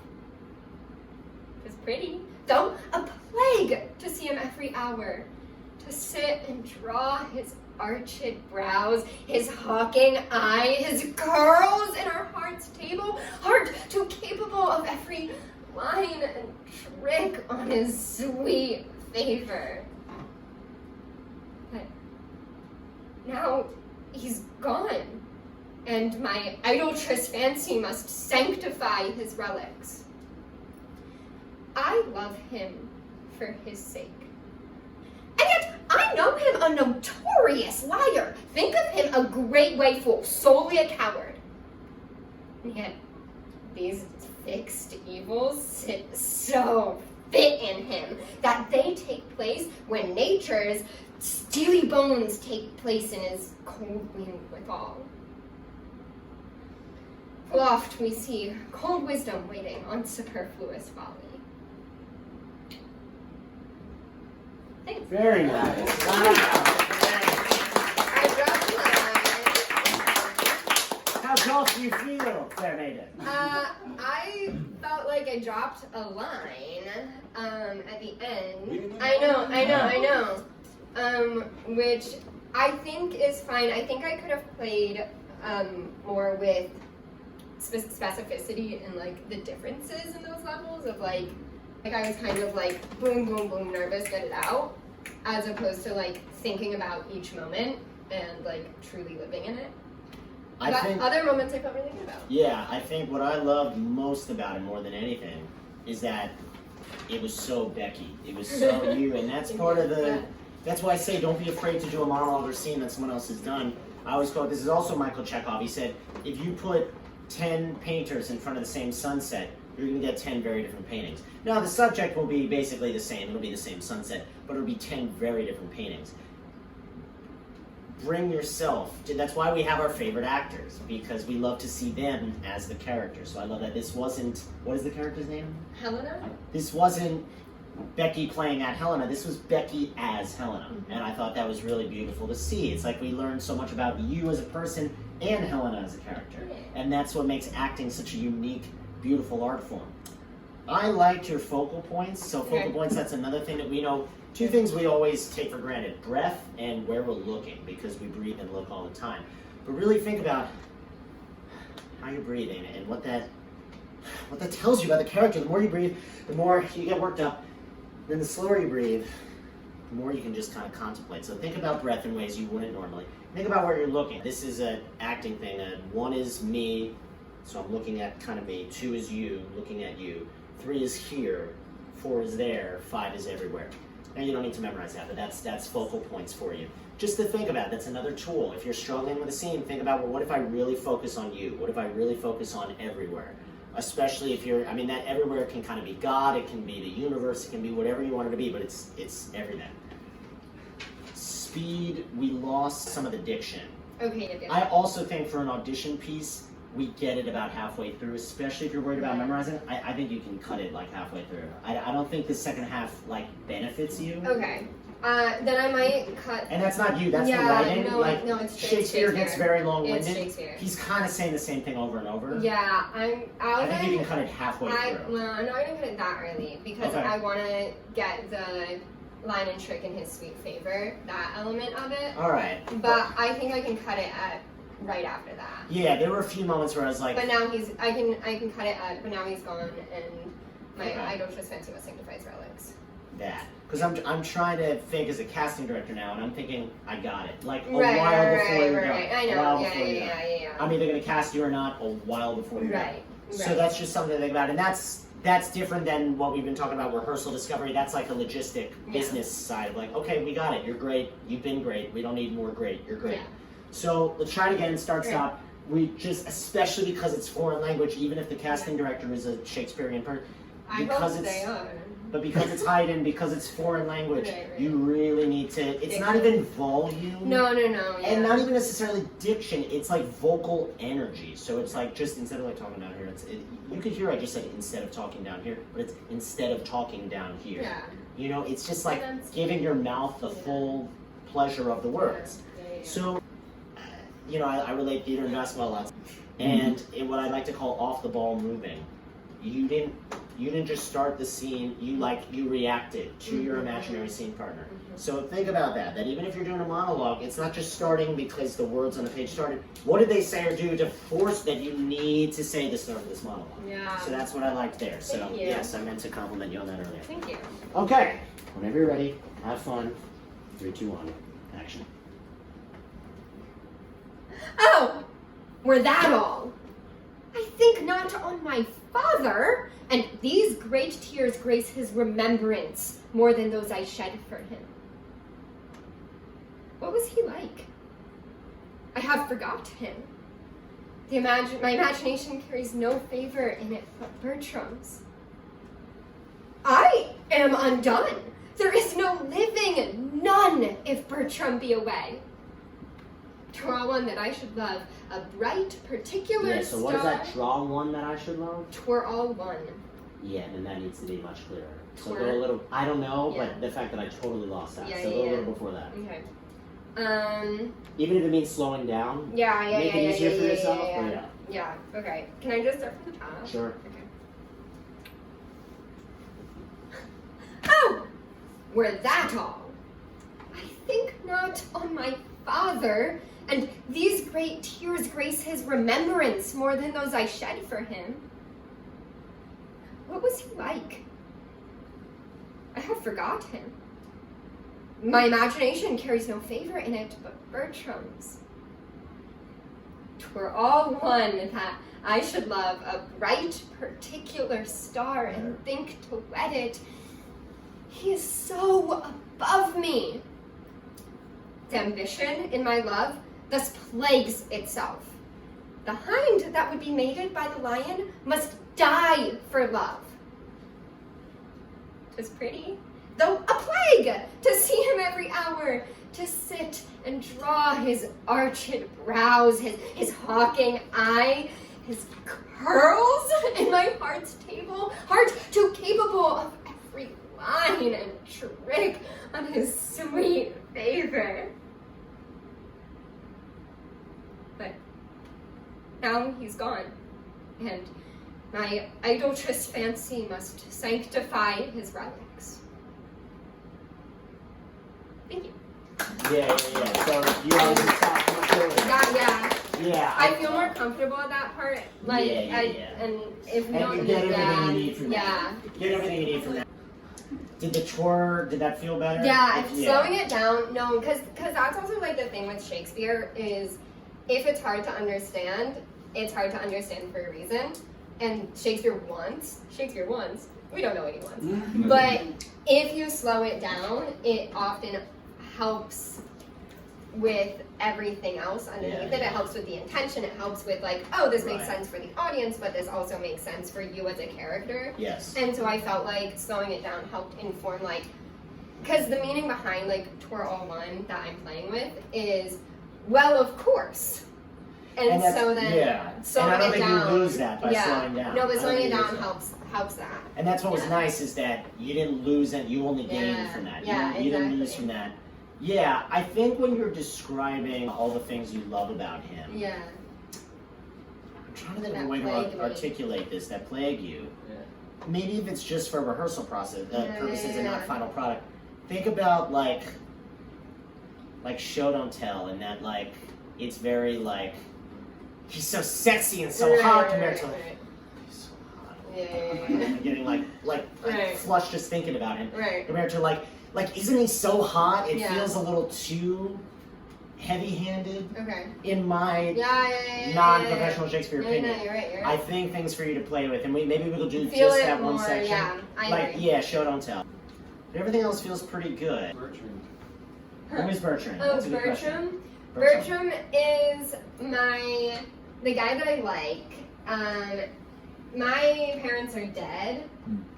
'Tis pretty, though a plague to see him every hour, to sit and draw his arched brows, his hawking eye, his curls in our heart's table, heart too capable of every line and trick on his sweet favor. But now he's gone, and my idolatrous fancy must sanctify his relics. I love him for his sake. And yet I know him a notorious liar. Think of him a great way fool, solely a coward. And yet these fixed evils sit so fit in him that they take place when nature's steely bones take place in his cold wind withal. Aloft we see cold wisdom waiting on superfluous folly. Thanks. Very nice. Wow. I dropped a line. How golf do you feel, fair maiden? I felt like I dropped a line at the end. I know. Which I think is fine. I think I could have played more with specificity and like the differences in those levels of like I was kind of like boom, boom, boom, nervous, get it out, as opposed to like thinking about each moment and like truly living in it. I But think, other moments I felt really good about. yeah, I think what I loved most about it more than anything is that it was so Becky. It was so you, and that's part of the. That's why I say don't be afraid to do a monologue or scene that someone else has done. I always quote, this is also Michael Chekhov. He said, if you put 10 painters in front of the same sunset, you're going to get 10 very different paintings. Now, the subject will be basically the same. It'll be the same sunset, but it'll be 10 very different paintings. Bring yourself. That's why we have our favorite actors, because we love to see them as the characters. So I love that this wasn't, what is the character's name? Helena? This wasn't Becky playing at Helena. This was Becky as Helena. Mm-hmm. And I thought that was really beautiful to see. It's like we learned so much about you as a person and Helena as a character. And that's what makes acting such a unique, beautiful art form. I liked your focal points. So focal points, that's another thing that we know. Two things we always take for granted: breath and where we're looking, because we breathe and look all the time. But really think about how you're breathing and what that tells you about the character. The more you breathe, the more you get worked up. Then the slower you breathe, the more you can just kind of contemplate. So think about breath in ways you wouldn't normally. Think about where you're looking. This is an acting thing. 1 is me, so I'm looking at kind of me. 2 is you, looking at you. 3 is here. 4 is there. 5 is everywhere. Now you don't need to memorize that, but that's focal points for you. Just to think about it, that's another tool. If you're struggling with a scene, think about, well, what if I really focus on you? What if I really focus on everywhere? Especially if you're, I mean, that everywhere can kind of be God, it can be the universe, it can be whatever you want it to be, but it's everything. Speed, we lost some of the diction. Okay, I also think for an audition piece, we get it about halfway through, especially if you're worried about memorizing. I think you can cut it like halfway through. I don't think the second half like benefits you. Okay. Then I might cut. And that's not you, that's the Yeah, writing. no, like no, it's Shakespeare gets very It's long-winded. Shakespeare. He's kind of saying the same thing over and over. Yeah, I think you can cut it halfway through. Well, I'm not gonna cut it that early because Okay. I want to get the line and trick in his sweet favor, that element of it. All right. But I think I can cut it at right after that. Yeah, there were a few moments where I was like, But now I can cut it at, but now he's gone and my Okay. idol just fancy what signifies relics. that. Because I'm trying to think as a casting director now, and I'm thinking, I got it. Like, a Right, while right, before you right, go. right. I A know, while yeah, before you go. yeah. I'm either going to cast you or not a while before you Right, go. right. So that's just something to think about. And that's different than what we've been talking about, rehearsal discovery. That's like a logistic business side of like, okay, we got it. You're great. You've been great. We don't need more great. You're great. Yeah. So let's try it again. Start, stop. We just, especially because it's foreign language, even if the casting director is a Shakespearean person, I because hope it's, they are. but because it's Haydn, because it's foreign language, Right. you really need to, it's not even volume. No, yeah. And not even necessarily diction, it's like vocal energy. So it's like just instead of like talking down here, you could hear I just said instead of talking down here, but it's instead of talking down here. Yeah. You know, it's just like That's- giving your mouth the full pleasure of the words. Yeah. So, you know, I relate theater and basketball a lot. And in what I like to call off the ball moving, you didn't just start the scene, you reacted to your imaginary scene partner. So think about that even if you're doing a monologue, it's not just starting because the words on the page started. What did they say or do to force that you need to say the start of this monologue? Yeah. So that's what I liked there. So Thank you. yes, I meant to compliment you on that earlier. Thank you. Okay, whenever you're ready, have fun. 3, 2, 1, action. Oh, were that all? I think not on my father, and these great tears grace his remembrance more than those I shed for him. What was he like? I have forgot him. My imagination carries no favor in it but Bertram's. I am undone. There is no living, none, if Bertram be away. Draw one that I should love, a bright, particular Yeah, so star. what is that? Draw one that I should love? Twere all one. Yeah, and that needs to be much clearer. So Twere? go a little, I don't know, Yeah. but the fact that I totally lost that. Yeah, So yeah, go a yeah. little before that. Okay. Even if it means slowing down, Yeah, make it easier for yourself. Or yeah. Yeah, okay. Can I just start from the top? Sure. Okay. Oh! Were that all? I think not on my father, and these great tears grace his remembrance more than those I shed for him. What was he like? I have forgot him. My imagination carries no favor in it but Bertram's. 'Twere all one that I should love a bright, particular star and think to wed it. He is so above me. The ambition in my love thus plagues itself. The hind that would be mated by the lion must die for love. 'Twas pretty, though a plague, to see him every hour, to sit and draw his arched brows, his hawking eye, his curls in my heart's table, heart too capable of every line and trick on his sweet favor. But now he's gone, and my idolatrous fancy must sanctify his relics. Thank you. Yeah. So you always talk clearly. Yeah. I feel more comfortable at that part. Like, Yeah. and if we And don't you get need everything that, you need from that. Get everything you need from that. Did the tour, did that feel better? Yeah, slowing it down, no, because that's also like the thing with Shakespeare is if it's hard to understand, it's hard to understand for a reason. And Shakespeare wants, we don't know what he wants. But if you slow it down, it often helps with everything else underneath it. It helps with the intention. It helps with like, oh, this makes sense for the audience, but this also makes sense for you as a character. Yes. And so I felt like slowing it down helped inform like, because the meaning behind like Tour All One that I'm playing with is, well, of course. And so then slowing and I don't it think down, you lose that by slowing down. No, but slowing it down that. helps that. And that's what was nice is that you didn't lose it, you only gained from that. You didn't lose from that. Yeah, I think when you're describing all the things you love about him, I'm trying to think of a way to articulate this that plague you. Maybe if it's just for rehearsal process purposes and not final product. Think about like show don't tell, and that like it's very like he's so sexy and so hot compared to like he's so hot. I'm getting like flushed just thinking about him. Compared to like isn't he so hot? It feels a little too heavy-handed in my non-professional Shakespeare opinion. You're right. I think things for you to play with, and maybe we'll do Feel just it that one more, section. I agree. Show don't tell. But everything else feels pretty good. Bertrand. Who is Bertrand? Oh, That's a good question. Bertram is the guy that I like. My parents are dead,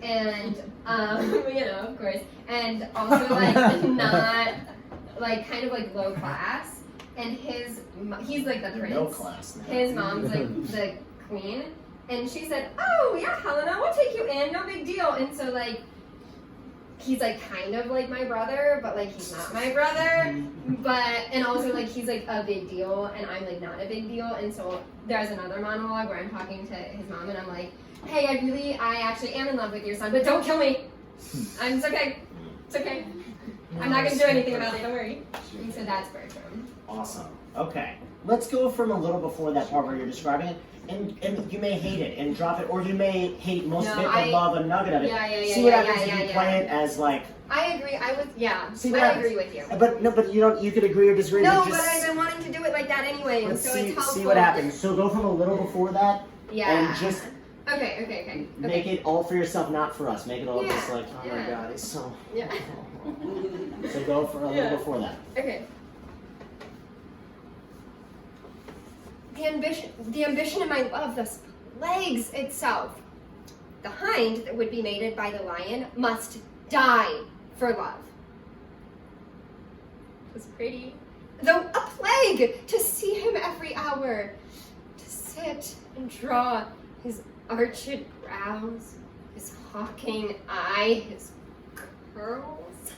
and of course, and also like not like kind of like low class, and he's like the prince. No class. Now. His mom's like the queen, and she said, "Oh yeah, Helena, we'll take you in, no big deal." And so like he's like kind of like my brother, but like he's not my brother. And also like he's like a big deal, and I'm like not a big deal. And so there's another monologue where I'm talking to his mom, and I'm like, "Hey, I actually am in love with your son, but don't kill me. It's okay. It's okay. I'm not gonna do anything about it. Don't worry." And so that's Bertram. Awesome. Okay. Let's go from a little before that part where you're describing it, and you may hate it and drop it, or you may hate most of it but love a nugget of it. See what happens if you play it as like. I agree. I agree with you. But you don't. You could agree or disagree. No, but I've been wanting to do it like that anyway, and so it's helpful. See what happens. So go from a little before that. Yeah. And just. Okay. Make it all for yourself, not for us. Make it all just like, oh my God, it's so. Yeah. So go for a little before that. Okay. The ambition in my love thus plagues itself. The hind that would be mated by the lion must die for love. It was pretty, though a plague, to see him every hour, to sit and draw his arched brows, his hawking eye, his curls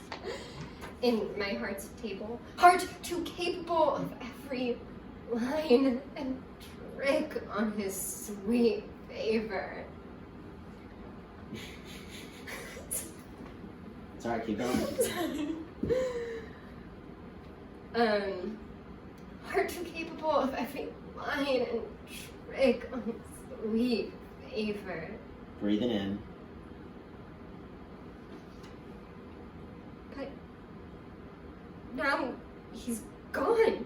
in my heart's table, heart too capable of every line and trick on his sweet favor. Sorry, keep going. Heart too capable of every line and trick on his sweet favor. Breathing in. But now he's gone,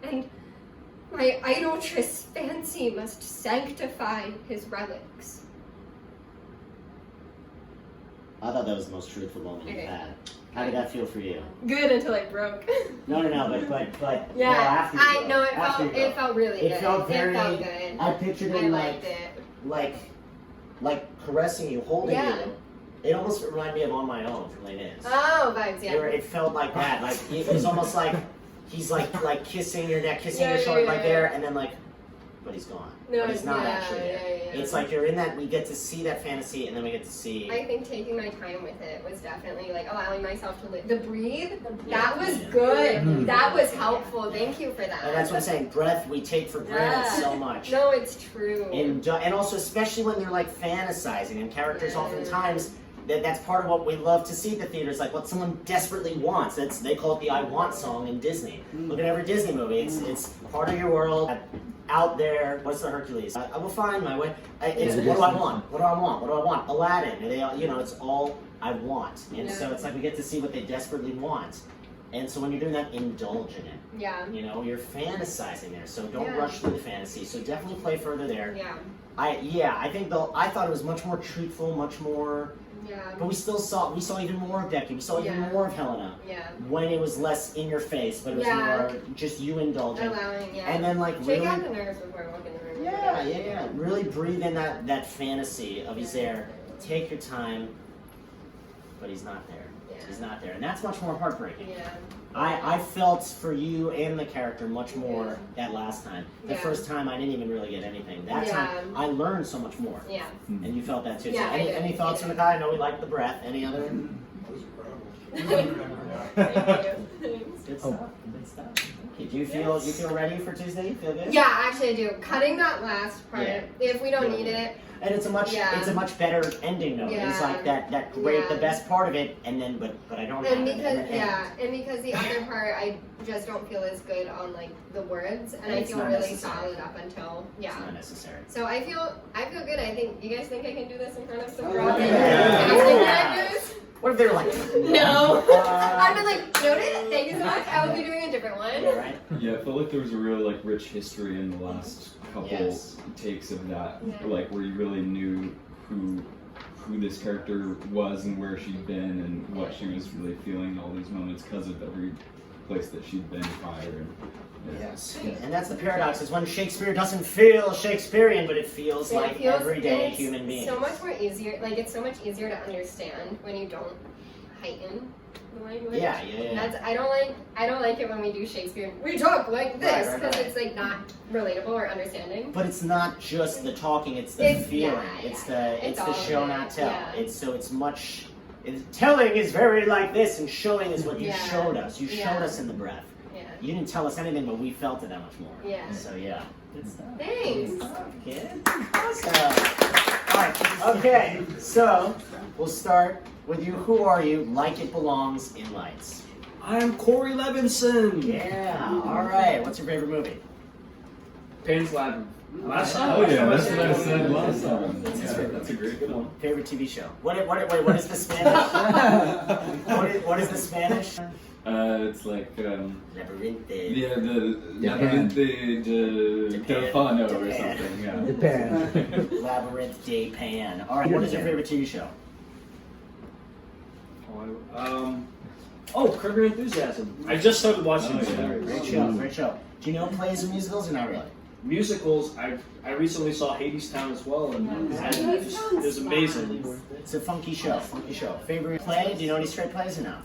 and My idolatrous fancy must sanctify his relics. I thought that was the most truthful moment you've Okay. had. How did that feel for you? Good until I broke. No, but Yeah, no, after you broke. After you it broke. felt really It good. felt very. It felt good. I pictured I him liked it. like caressing you, holding Yeah. you. It almost reminded me of On My Own from Les Mis. Oh, vibes, yeah. It felt like that. Like it was almost like he's like kissing your neck, kissing Yeah, your yeah, shoulder, yeah, like yeah. there, and then like, but he's gone. No, but he's not yeah, actually there. yeah. It's like you're in that. We get to see that fantasy, and then we get to see. I think taking my time with it was definitely like allowing myself to live. The breathe, Yeah. that was Yeah. good. Mhm. That was helpful. Thank you for that. And that's what I'm saying. Breath we take for granted Yeah. so much. No, it's true. And also especially when they're like fantasizing and characters Yeah. oftentimes that's part of what we love to see at the theaters, like what someone desperately wants. They call it the I Want song in Disney. Look at every Disney movie. It's part of your world. Out there, what's the Hercules? I will find my way. It's what do I want? What do I want? What do I want? Aladdin. And they all, it's all I want. And so it's like we get to see what they desperately want. And so when you're doing that, indulge in it. Yeah. You're fantasizing there. So don't Yeah. rush through the fantasy. So definitely play further there. Yeah. I think I thought it was much more truthful, much more. Yeah. But we saw even more of Becky. We saw even Yeah. more of Helena Yeah. when it was less in your face, but it was Yeah. more just you indulging. Allowing, yeah. And then like Shake really, out the nerves before I walk in the room. yeah. Really breathe in that fantasy of he's there. Take your time, but he's not there. Yeah. He's not there, and that's much more heartbreaking. Yeah. I felt for you and the character much more that last time. The Yeah. first time I didn't even really get anything. That Yeah. time I learned so much more. Yeah. And you felt that too. Yeah, so I any, did. any thoughts from the guy? I know we liked the breath. Any other? Thank you. Thanks. Good stuff. Good stuff. Okay. Do you feel ready for Tuesday? You feel good? Yeah, actually I do. Cutting that last part, Yeah. if we don't need it, And it's a much better ending note. It's Yeah. like that great Yeah. the best part of it, and then but I don't have and it. because And then and because the other part I just don't feel as good on like the words, and I It's feel not really necessary. solid up until It's not necessary. So I feel good. I think you guys think I can do this in front of some Oh, girls and yeah. casting Yeah. directors? What if they're like? No. I've been like, noted. Thank you so much. I will be doing a different one. Yeah, right. Yeah, I felt like there was a real rich history in the last couple Yes. takes of that, Yeah. where you really knew who this character was and where she'd been and what she was really feeling in all these moments because of every place that she'd been prior. And, Yes. And that's the paradox: is when Shakespeare doesn't feel Shakespearean, but it feels like It feels- everyday it's human beings. So much more easier. Like it's so much easier to understand when you don't heighten the language. Yeah. That's I don't like it when we do Shakespeare. We talk like this Right, because right. it's like not relatable or understanding. But it's not just the talking; it's the feeling. Yeah, It's yeah. the It's the all show, of it, not tell. yeah. It's much. Telling is very like this, and showing is what you Yeah. showed us. You showed Yeah. us in the breath. Yeah. You didn't tell us anything, but we felt it that much more. Yeah. So yeah. Good stuff. Thanks. Good stuff, kid. Awesome. All right. Okay. So we'll start with you. Who are you? Like it belongs in lights. I'm Corey Levinson. Yeah. All right. What's your favorite movie? Pan's Labyrinth. Last Oh time. yeah, that's what I said last time. That's Yeah, favorite. that's a great good one. Favorite TV show? What is the Spanish? what is the Spanish? It's like Laberinth. yeah, the Japan. Labyrinth de Delfano or Japan. something. Yeah. Japan. Labyrinth de Pan. All right. What is your favorite TV show? Curb Your Enthusiasm. I just started watching it. yeah. Great show. Great show. Do you know plays and musicals or not really? Musicals. I recently saw Hadestown as well, and it was amazing. It's a funky show. Funky show. Favorite play? Do you know any straight plays or no?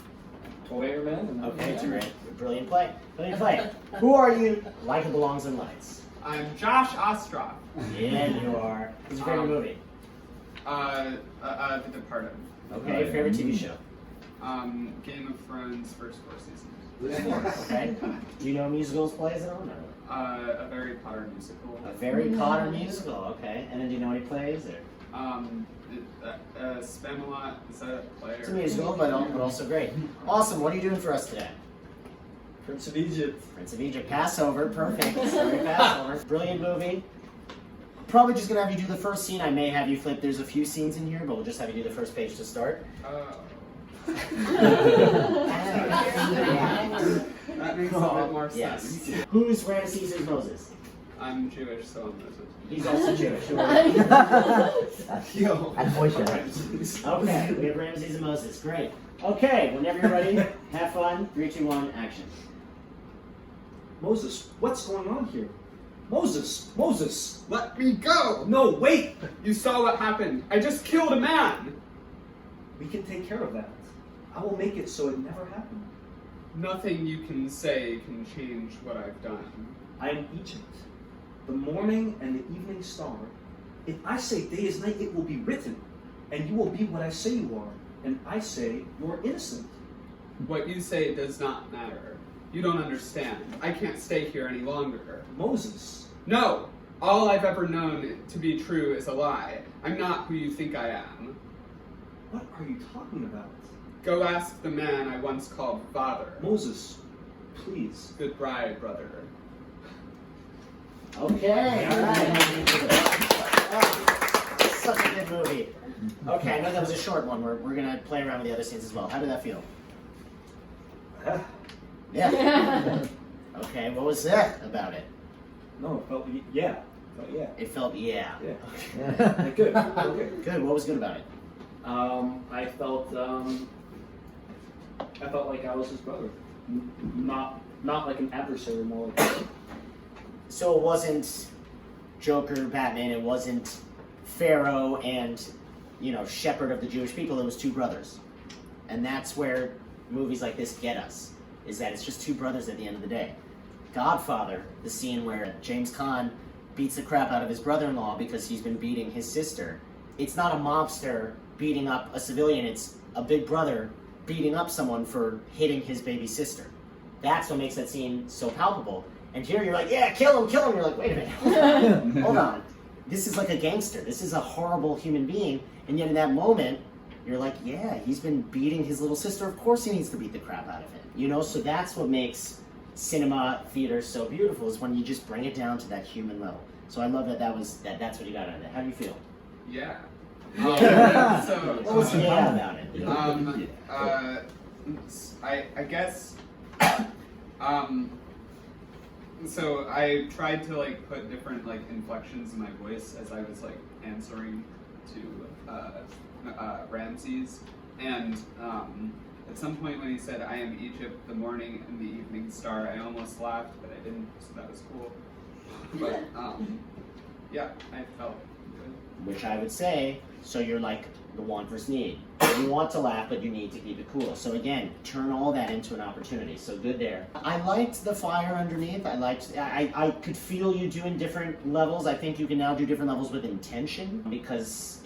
Toy Man. Okay, it's a brilliant play. Brilliant play. Who are you? Like it belongs in lights. I'm Josh Ostroff. Yeah, you are. What's your favorite movie? The Departed. Okay, favorite TV show. Game of Thrones first 4 seasons. Okay. Do you know musicals, plays at all? No. A Harry Potter musical. A Harry Potter musical. Okay. And then do you know any plays? Or? Spamalot, is that a player? It's a musical, but also great. Awesome. What are you doing for us today? Prince of Egypt. Prince of Egypt. Passover. Perfect. Sorry, Passover. Brilliant movie. Probably just gonna have you do the first scene. I may have you flip. There's a few scenes in here, but we'll just have you do the first page to start. That makes a bit more Yes. sense. Who's Ramses? Who's Moses? I'm Jewish, so I'm Moses. He's also Jewish. Yo. And Moishe. Okay, we have Ramses and Moses. Great. Okay, whenever you're ready, have fun. 3, 2, 1, action. Moses, what's going on here? Moses! Let me go! No, wait! You saw what happened. I just killed a man! We can take care of that. I will make it so it never happened. Nothing you can say can change what I've done. I am Egypt, the morning and the evening star. If I say day is night, it will be written, and you will be what I say you are, and I say you are innocent. What you say does not matter. You don't understand. I can't stay here any longer. Moses. No! All I've ever known to be true is a lie. I'm not who you think I am. What are you talking about? Go ask the man I once called father. Moses, please. Goodbye, brother. Okay, all right. Oh, such a good movie. Okay, I know that was a short one. We're going to play around with the other scenes as well. How did that feel? Yeah. Okay, what was that about it? No, it felt yeah. It felt yeah. Yeah. Good. Okay. Good. What was good about it? I felt like I was his brother. Not like an adversary, more like So it wasn't Joker, Batman. It wasn't Pharaoh and, shepherd of the Jewish people. It was two brothers, and that's where movies like this get us. Is that it's just two brothers at the end of the day. Godfather, the scene where James Caan beats the crap out of his brother-in-law because he's been beating his sister. It's not a mobster beating up a civilian. It's a big brother beating up someone for hitting his baby sister. That's what makes that scene so palpable. And here you're like, yeah, kill him. You're like, wait a minute, hold on. This is like a gangster. This is a horrible human being. And yet in that moment, you're like, yeah, he's been beating his little sister. Of course he needs to beat the crap out of him. So that's what makes cinema, theater so beautiful, is when you just bring it down to that human level. So I love that's what you got out of that. How do you feel? Yeah. What was yeah about it? I guess. So I tried to put different inflections in my voice as I was answering to Ramses, and at some point when he said, "I am Egypt, the morning and the evening star," I almost laughed, but I didn't, so that was cool. But yeah, I felt good. Which I would say, so you're like the want versus need. You want to laugh, but you need to keep it cool. So again, turn all that into an opportunity. So good there. I liked the fire underneath. I could feel you doing different levels. I think you can now do different levels with intention, because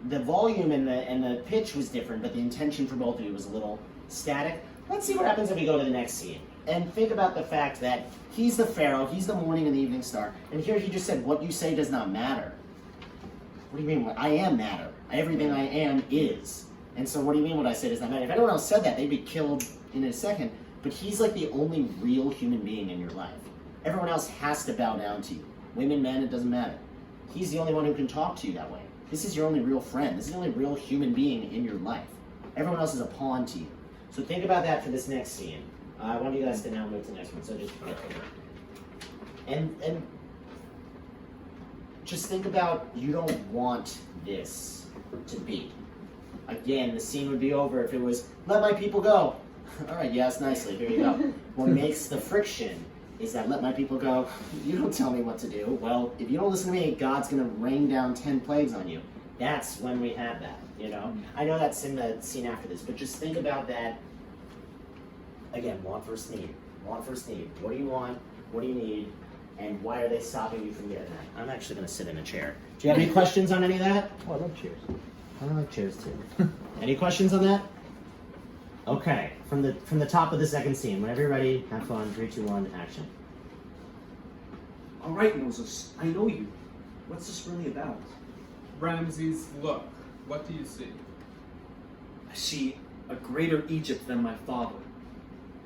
the volume and the pitch was different, but the intention for both of you was a little static. Let's see what happens if we go to the next scene. And think about the fact that he's the Pharaoh, he's the morning and the evening star, and here he just said, what you say does not matter. What do you mean? I am matter. Everything I am is. And so what do you mean what I say does not matter? If anyone else said that, they'd be killed in a second. But he's like the only real human being in your life. Everyone else has to bow down to you. Women, men, it doesn't matter. He's the only one who can talk to you that way. This is your only real friend. This is the only real human being in your life. Everyone else is a pawn to you. So think about that for this next scene. I want you guys to now move to the next one. So just and just think about, you don't want this to be. Again, the scene would be over if it was, let my people go. All right, yes, nicely, here you go. What makes the friction is that let my people go, you don't tell me what to do. Well, if you don't listen to me, God's going to rain down 10 plagues on you. That's when we have that, I know that's in the scene after this, but just think about that. Again, want versus need. Want versus need. What do you want? What do you need? And why are they stopping you from getting that? I'm actually going to sit in a chair. Do you have any questions on any of that? Oh, I love chairs. I like chairs too. Any questions on that? Okay, from the top of the second scene. Whenever you're ready, have fun. 3, 2, 1, action. All right, Moses, I know you. What's this really about? Ramses, look. What do you see? I see a greater Egypt than my father.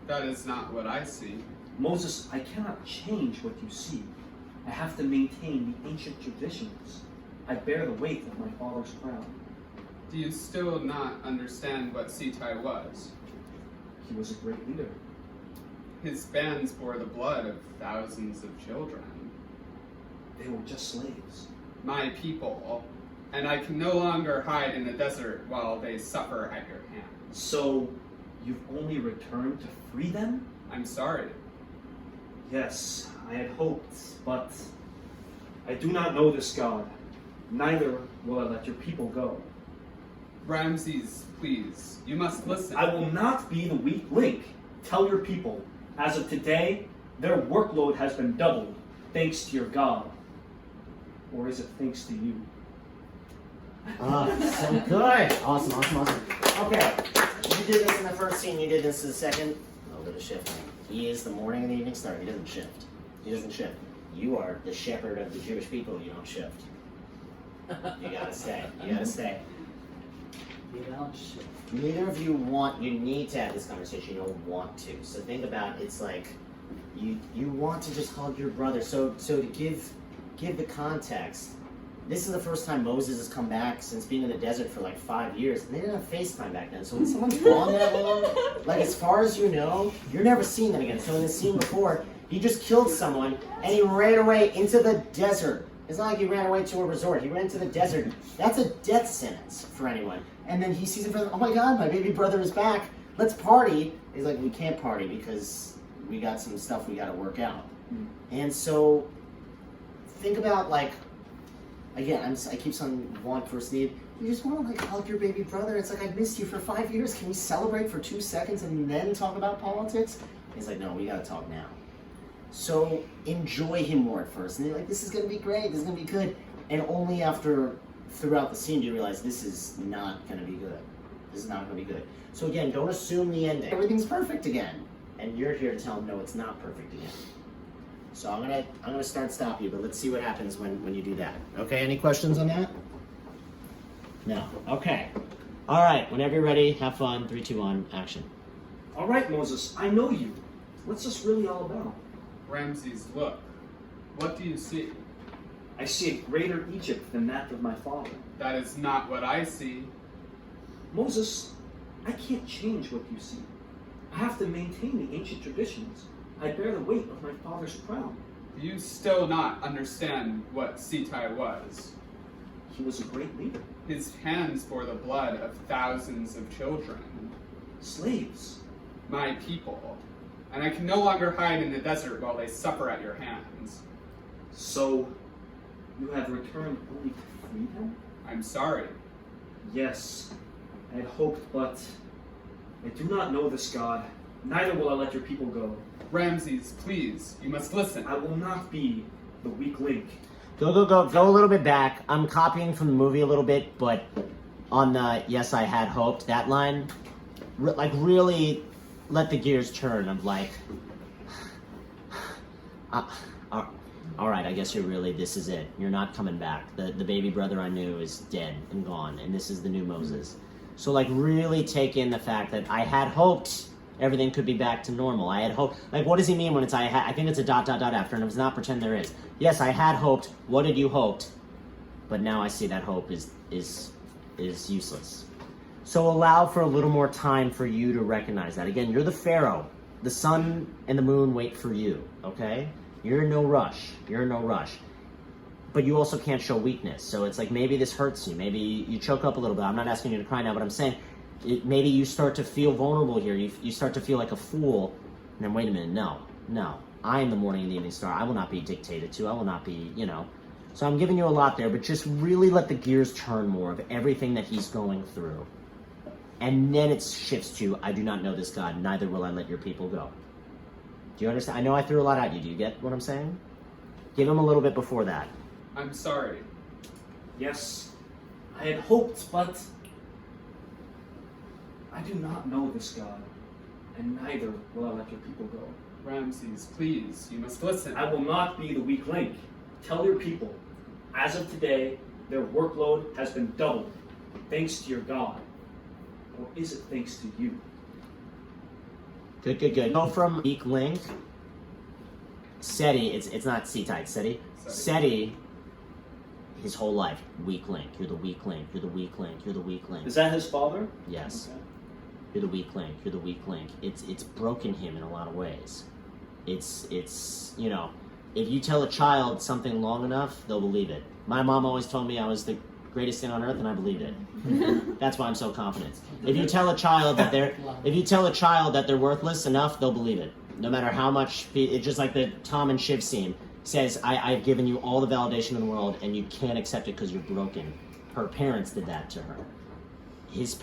That is not what I see. Moses, I cannot change what you see. I have to maintain the ancient traditions. I bear the weight of my father's crown. Do you still not understand what Sitai was? He was a great leader. His bands bore the blood of thousands of children. They were just slaves. My people. And I can no longer hide in the desert while they suffer at your hands. So, you've only returned to free them? I'm sorry. Yes, I had hoped, but I do not know this God. Neither will I let your people go. Ramses, please, you must listen. I will not be the weak link. Tell your people, as of today, their workload has been doubled, thanks to your God. Or is it thanks to you? So good. Awesome. Okay, you did this in the first scene, you did this in the second. A little bit of shifting. He is the morning and the evening star. He doesn't shift. You are the shepherd of the Jewish people. You don't shift. You gotta stay. You don't shift. Neither of you need to have this conversation. You don't want to. So think about it's like you want to just hug your brother. So to give the context, this is the first time Moses has come back since being in the desert for like 5 years. And they didn't have FaceTime back then. So when someone's gone that long, like as far as you know, you're never seeing them again. So in the scene before, he just killed someone and he ran away into the desert. It's not like he ran away to a resort. He ran into the desert. That's a death sentence for anyone. And then he sees it for, oh my God, my baby brother is back. Let's party. He's like, we can't party because we got some stuff we got to work out. And so think about like, again, I keep saying want versus need. You just want to like hug your baby brother. It's like, I missed you for 5 years. Can we celebrate for 2 seconds and then talk about politics? He's like, no, we got to talk now. So enjoy him more at first. And they're like, this is going to be great. This is going to be good. And only throughout the scene do you realize this is not going to be good. This is not going to be good. So again, don't assume the ending. Everything's perfect again. And you're here to tell him, no, it's not perfect again. So I'm gonna stop you, but let's see what happens when you do that. Okay, any questions on that? No. Okay. All right, whenever you're ready, have fun. 3, 2, 1, action. All right, Moses, I know you. What's this really all about? Ramses, look. What do you see? I see a greater Egypt than that of my father. That is not what I see. Moses, I can't change what you see. I have to maintain the ancient traditions. I bear the weight of my father's crown. Do you still not understand what Sitai was? He was a great leader. His hands bore the blood of thousands of children. Slaves. My people. And I can no longer hide in the desert while they suffer at your hands. So, you have returned only to free them? I'm sorry. Yes, I had hoped, but I do not know this God. Neither will I let your people go. Ramses, please, you must listen. I will not be the weak link. Go a little bit back. I'm copying from the movie a little bit, but on the yes, I had hoped, that line, really let the gears turn of like, all right, I guess this is it. You're not coming back. The baby brother I knew is dead and gone, and this is the new Moses. So like really take in the fact that I had hoped everything could be back to normal. I had hoped, like what does he mean when it's I think it's a ... after, and it's not pretend there is. Yes, I had hoped. What did you hoped? But now I see that hope is useless. So allow for a little more time for you to recognize that. Again, you're the Pharaoh. The sun and the moon wait for you, okay? You're in no rush. But you also can't show weakness. So it's like maybe this hurts you. Maybe you choke up a little bit. I'm not asking you to cry now, but I'm saying maybe you start to feel vulnerable here. You start to feel like a fool. And then wait a minute, no. I am the morning and the evening star. I will not be dictated to. I will not be, So I'm giving you a lot there, but just really let the gears turn more of everything that he's going through. And then it shifts to, I do not know this God, neither will I let your people go. Do you understand? I know I threw a lot at you. Do you get what I'm saying? Give him a little bit before that. I'm sorry. Yes, I had hoped, but I do not know this God, and neither will I let your people go. Ramses, please, you must listen. I will not be the weak link. Tell your people, as of today, their workload has been doubled, thanks to your God. Or is it thanks to you? Good. Go from weak link. Seti, it's not Sitai, Seti. Seti, his whole life, weak link. You're the weak link. You're the weak link. You're the weak link. Is that his father? Yes. Okay. You're the weak link. You're the weak link. It's broken him in a lot of ways. It's you know, if you tell a child something long enough, they'll believe it. My mom always told me I was the greatest thing on earth, and I believed it. That's why I'm so confident. If you tell a child that they're worthless enough, they'll believe it. No matter how much, it's just like the Tom and Shiv scene says, I've given you all the validation in the world, and you can't accept it because you're broken. Her parents did that to her. His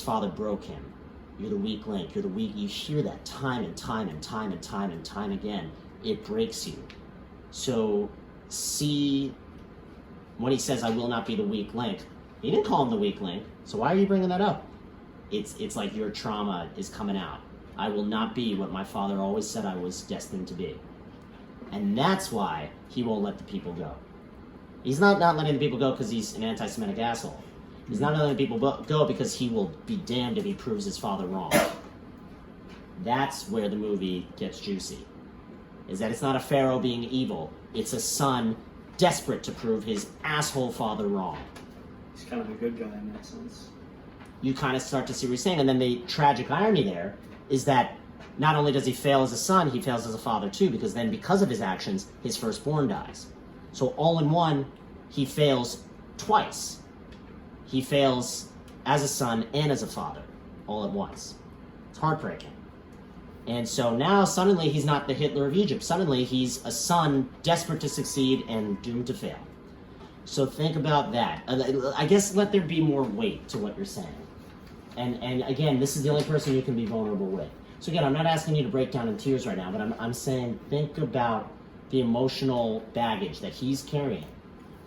father broke him. You're the weak link. You're the weak. You hear that time and time and time and time and time again. It breaks you. So see, when he says, I will not be the weak link, he didn't call him the weak link. So why are you bringing that up? It's like your trauma is coming out. I will not be what my father always said I was destined to be. And that's why he won't let the people go. He's not letting the people go because he's an anti-Semitic asshole. He's not letting people go because he will be damned if he proves his father wrong. That's where the movie gets juicy. Is that it's not a pharaoh being evil. It's a son desperate to prove his asshole father wrong. He's kind of a good guy in that sense. You kind of start to see what he's saying. And then the tragic irony there is that not only does he fail as a son, he fails as a father too, because then because of his actions, his firstborn dies. So all in one, he fails twice. He fails as a son and as a father, all at once. It's heartbreaking. And so now suddenly he's not the Hitler of Egypt. Suddenly he's a son desperate to succeed and doomed to fail. So think about that. I guess let there be more weight to what you're saying. And again, this is the only person you can be vulnerable with. So again, I'm not asking you to break down in tears right now, but I'm saying think about the emotional baggage that he's carrying.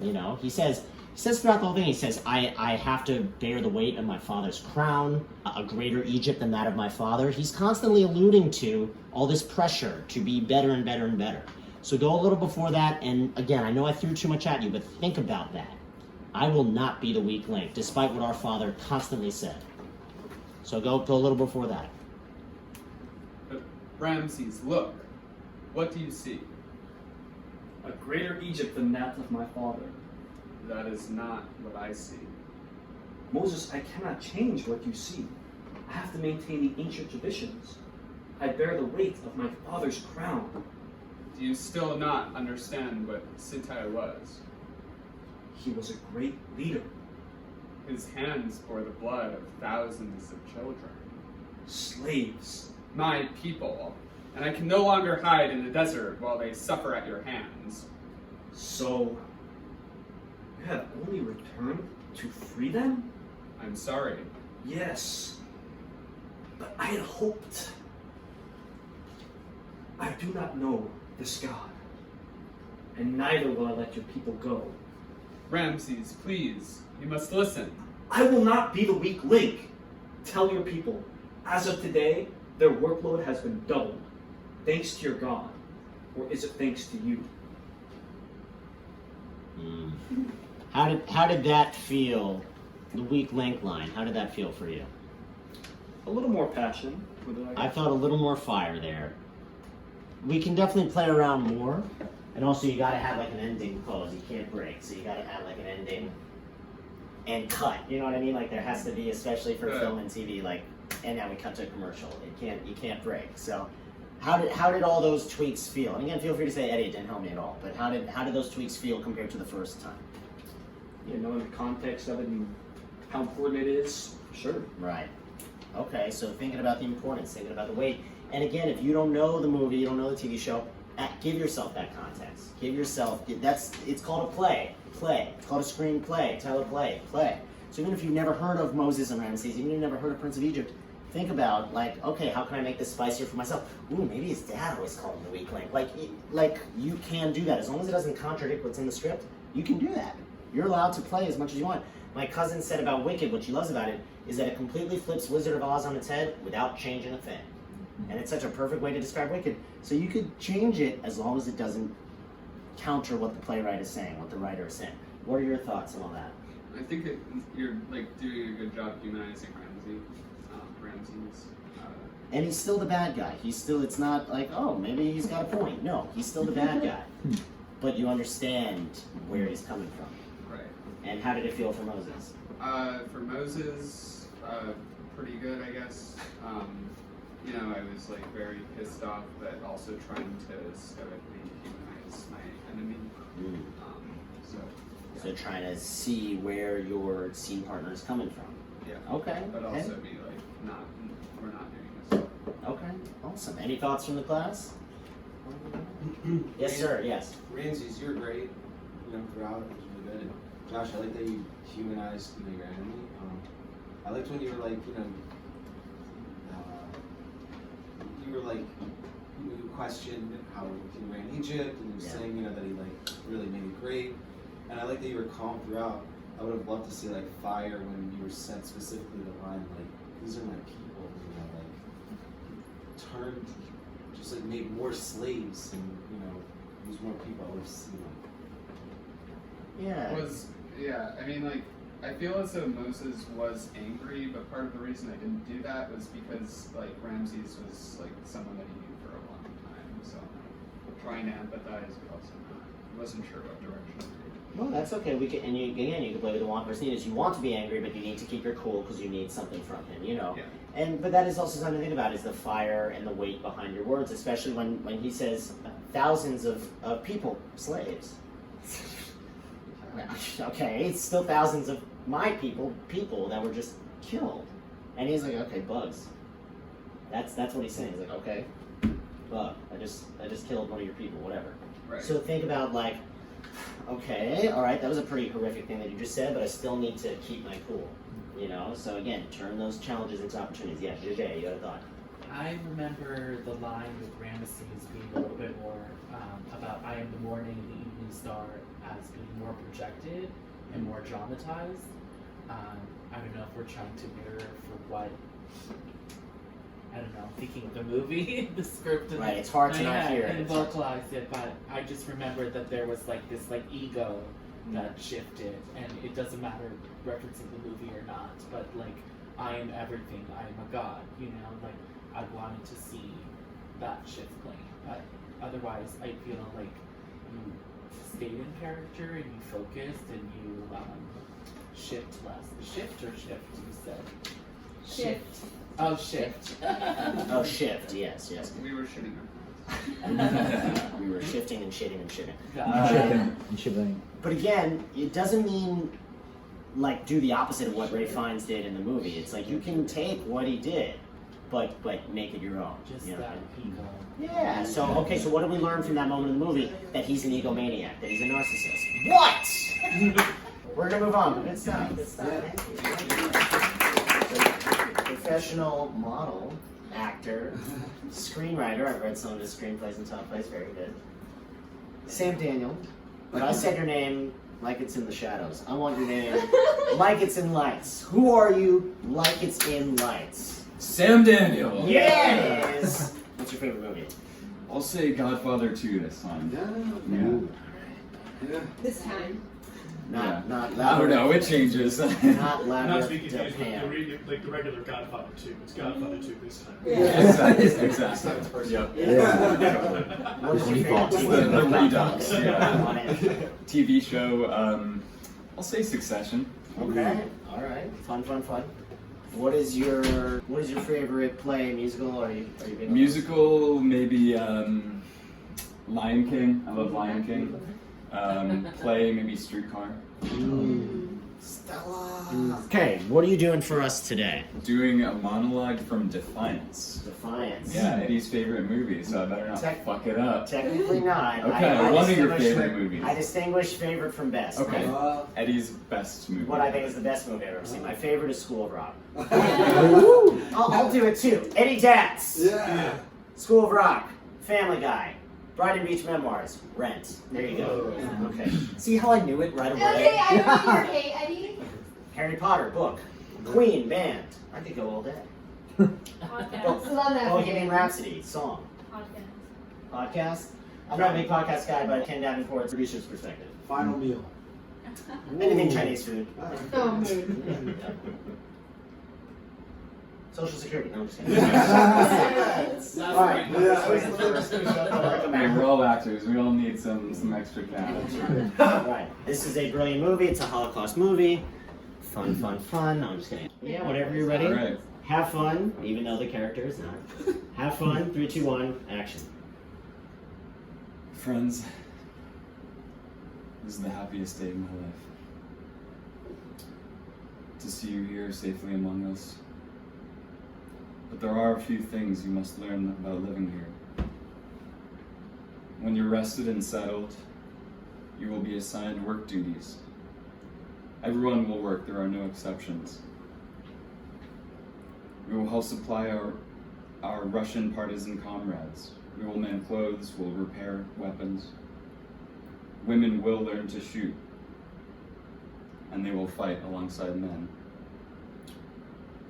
You know, he says throughout the whole thing, he says, I have to bear the weight of my father's crown, a greater Egypt than that of my father. He's constantly alluding to all this pressure to be better and better and better. So go a little before that, and again, I know I threw too much at you, but think about that. I will not be the weak link, despite what our father constantly said. So go a little before that. But Ramses, look, what do you see? A greater Egypt than that of my father. That is not what I see. Moses, I cannot change what you see. I have to maintain the ancient traditions. I bear the weight of my father's crown. Do you still not understand what Sittai was? He was a great leader. His hands bore the blood of thousands of children. Slaves. My people. And I can no longer hide in the desert while they suffer at your hands. So, you have only returned to free them? I'm sorry. Yes, but I had hoped. I do not know this God, and neither will I let your people go. Ramses, please, you must listen. I will not be the weak link. Tell your people, as of today, their workload has been doubled, thanks to your God, or is it thanks to you? How did that feel? The weak link line. How did that feel for you? A little more passion. I felt a little more fire there. We can definitely play around more, and also you gotta have like an ending close. You can't break, so you gotta have like an ending and cut. You know what I mean? Like there has to be, especially for film and TV. Like, and now we cut to a commercial. You can't break. So, how did all those tweaks feel? And again, feel free to say, Eddie, it didn't help me at all. But how did those tweaks feel compared to the first time? You know, in the context of it and how important it is. Sure. Right. Okay, so thinking about the importance, thinking about the weight. And again, if you don't know the movie, you don't know the TV show, give yourself that context. It's called a play. It's called a screenplay. Tell a play. So even if you've never heard of Moses and Ramses, even if you've never heard of Prince of Egypt, think about, like, okay, how can I make this spicier for myself? Ooh, maybe his dad always called him the weak link. Like you can do that. As long as it doesn't contradict what's in the script, you can do that. You're allowed to play as much as you want. My cousin said about Wicked, what she loves about it, is that it completely flips Wizard of Oz on its head without changing a thing. And it's such a perfect way to describe Wicked. So you could change it as long as it doesn't counter what the playwright is saying, what the writer is saying. What are your thoughts on all that? I think you're like doing a good job humanizing Ramses. And he's still the bad guy. It's not like, oh, maybe he's got a point. No, he's still the bad guy. But you understand where he's coming from. Right. And how did it feel for Moses? For Moses, pretty good, I guess. You know, I was like very pissed off, but also trying to stoically humanize my enemy. So. Yeah. So trying to see where your scene partner is coming from. Yeah. Okay. But okay. also be like, we're not doing this. Okay. Awesome. Any thoughts from the class? Yes, sir. Yes. Ramses, you're great. You know, throughout it was really good. And Josh, I like that you humanized, you know, your enemy. I liked when you were like, you know, you were like, you questioned how he ran Egypt, and you were saying, you know, that he like really made it great. And I like that you were calm throughout. I would have loved to see like fire when you were said specifically the line like, "These are my people," you know, like turned, just like made more slaves and you know, use more people. I would have seen Yeah, I mean, like, I feel as though Moses was angry, but part of the reason I didn't do that was because, like, Ramses was, like, someone that he knew for a long time, so trying to empathize, but also not. I wasn't sure what direction to take. Well, that's okay. We can, and you, again, you can play with the want versus need. Is you want to be angry, but you need to keep your cool because you need something from him, you know. Yeah. And but that is also something to think about: is the fire and the weight behind your words, especially when he says thousands of people, slaves. Okay, it's still thousands of my people that were just killed, and he's like, okay, bugs. That's what he's saying. He's like, okay, bug. I just killed one of your people, whatever. Right. So think about like, okay, all right, that was a pretty horrific thing that you just said, but I still need to keep my cool, you know. So again, turn those challenges into opportunities. Yeah, Jay, you had a thought. I remember the line with Ramesses being a little bit more about I am the morning, the evening star, as being more projected and more dramatized. I don't know if we're trying to mirror for what, I don't know, thinking of the movie, the script, and Right, it's hard to not hear it. and vocalize it, but I just remember that there was like this like ego that shifted, and it doesn't matter referencing the movie or not, but like I am everything, I am a god, you know, like I wanted to see that shift playing, but otherwise I feel like you stayed in character and you focused and you shift less. Shift or shift, you said? Shift. Oh, shift. Oh, shift. Yes. We were shitting We were shifting and shitting and shitting. And shebang. But again, it doesn't mean like do the opposite of what Ray Fiennes did in the movie. It's like you can take what he did, but make it your own. Just you know? that ego. Yeah. So okay. So what do we learn from that moment in the movie? That he's an egomaniac. That he's a narcissist. What? We're gonna move on. Good stuff. Good stuff. Thank you. Professional model, actor, screenwriter. I've read some of his screenplays and teleplays. Very good. Sam Daniel. But I said your name like it's in the shadows. I want your name like it's in lights. Who are you like it's in lights? Sam Daniel. Yes! What's your favorite movie? I'll say Godfather 2 this time. Yeah. This time. Not I don't know, it changes. Not Not to Labyrinth be confused with Japan. the regular Godfather 2. It's Godfather 2 this time. Exactly. Yep. What's your favorite The Redux, On yeah. it. TV show, I'll say Succession. Okay. All right. Fun. What is your favorite play, musical? Are you big on Musical, maybe Lion King. I love Lion King. Play, maybe Streetcar. Stella. Okay. What are you doing for us today? Doing a monologue from Defiance. Defiance. Yeah, Eddie's favorite movie, so I better not fuck it up. Technically not. Okay, one of your distinguish- favorite movies. I distinguish favorite from best. Okay, Eddie's best movie. What I think is the best movie I've ever seen. My favorite is School of Rock. I'll do it too. Eddie Datz. Yeah. School of Rock. Family Guy. Brighton Beach Memoirs. Rent. There you go. Okay. See how I knew it right away? Okay, I remember. Hey, Eddie. Harry Potter book. Queen band. I could go all day. Podcast. Love that. Bohemian Rhapsody song. Podcast. I'm not a big podcast guy, but Ken Davenport's producer's perspective. Final meal. Anything Chinese food. Oh. Social Security. No, I'm just kidding. All right. Hey, we're all actors. We all need some extra cash. Right. This is a brilliant movie. It's a Holocaust movie. Fun. No, I'm just kidding. Yeah, whenever you're ready. All right. Have fun, even though the character is not. Have fun. 3, 2, 1, action. Friends, this is the happiest day of my life. To see you here safely among us. But there are a few things you must learn about living here. When you're rested and settled, you will be assigned work duties. Everyone will work, there are no exceptions. We will help supply our Russian partisan comrades. We will mend clothes, we'll repair weapons. Women will learn to shoot, and they will fight alongside men.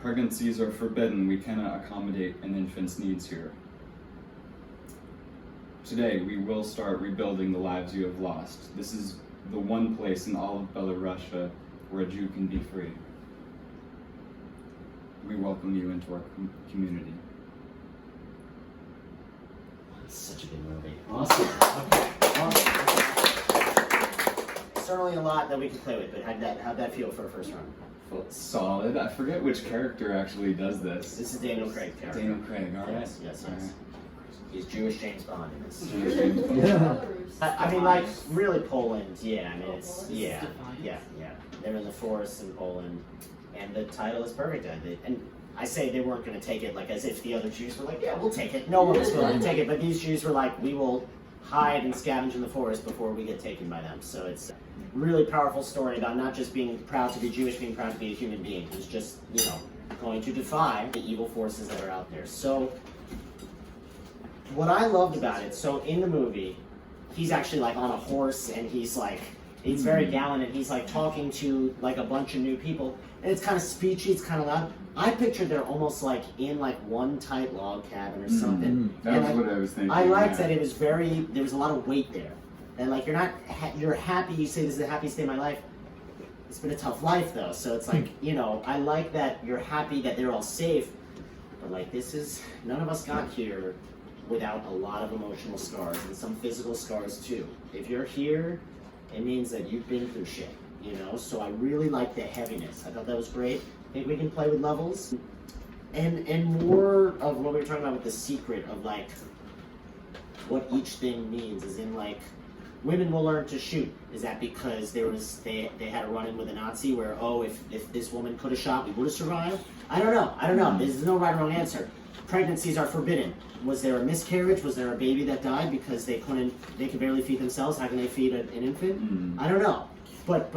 Pregnancies are forbidden. We cannot accommodate an infant's needs here. Today, we will start rebuilding the lives you have lost. This is the one place in all of Belarusia where a Jew can be free. We welcome you into our community. It's such a good movie. Awesome. Okay. Awesome. Certainly a lot that we can play with, but how'd that feel for a first run? Solid. I forget which character actually does this. This is Daniel Craig's character. Daniel Craig, all right. Yes. All right. He's Jewish James Bond in this. Jewish James Bond. Yeah. I mean, like, really Poland, yeah. I mean, it's, yeah. They're in the forests in Poland, and the title is perfect. And I say they weren't going to take it like as if the other Jews were like, yeah, we'll take it. No one was willing to take it, but these Jews were like, we will hide and scavenge in the forest before we get taken by them. So it's a really powerful story about not just being proud to be Jewish, being proud to be a human being who's just, going to defy the evil forces that are out there. So what I loved about it, so in the movie, he's actually like on a horse and he's like, he's very gallant and he's like talking to like a bunch of new people and it's kind of speechy, it's kind of loud. I pictured they're almost like in like one tight log cabin or something. That's what I was thinking. I liked that it was there was a lot of weight there. And like you're happy, you say this is the happiest day of my life. It's been a tough life though, so it's like, I like that you're happy that they're all safe, but like none of us got here without a lot of emotional scars and some physical scars too. If you're here, it means that you've been through shit, so I really like the heaviness. I thought that was great. I think we can play with levels and more of what we were talking about with the secret of like what each thing means, is in like women will learn to shoot. Is that because they had a run-in with a Nazi where, if this woman could have shot, we would have survived? I don't know. There's no right or wrong answer. Pregnancies are forbidden. Was there a miscarriage? Was there a baby that died because they could barely feed themselves? How can they feed an infant? I don't know. But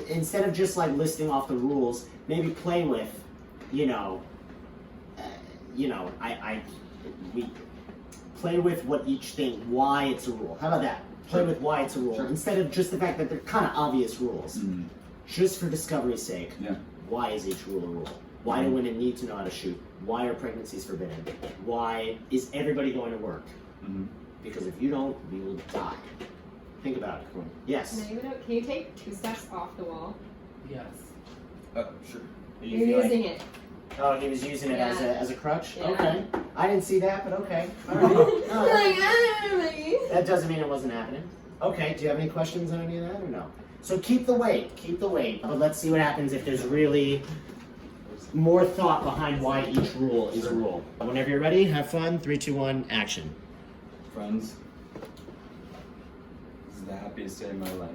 instead of just like listing off the rules, maybe play with, we play with what each thing, why it's a rule. How about that? Play with why it's a rule instead of just the fact that they're kind of obvious rules. Just for discovery's sake, why is each rule a rule? Why do women need to know how to shoot? Why are pregnancies forbidden? Why is everybody going to work? Because if you don't, we will die. Think about it. Yes. Can you take 2 steps off the wall? Yes. Sure. You're using it. Oh, he was using it as a crutch? Yeah. Okay. I didn't see that, but okay. All right. Like, That doesn't mean it wasn't happening. Okay, do you have any questions on any of that or no? So keep the weight. But let's see what happens if there's really more thought behind why each rule is a rule. Whenever you're ready, have fun. 3, 2, 1, action. Friends, this is the happiest day of my life.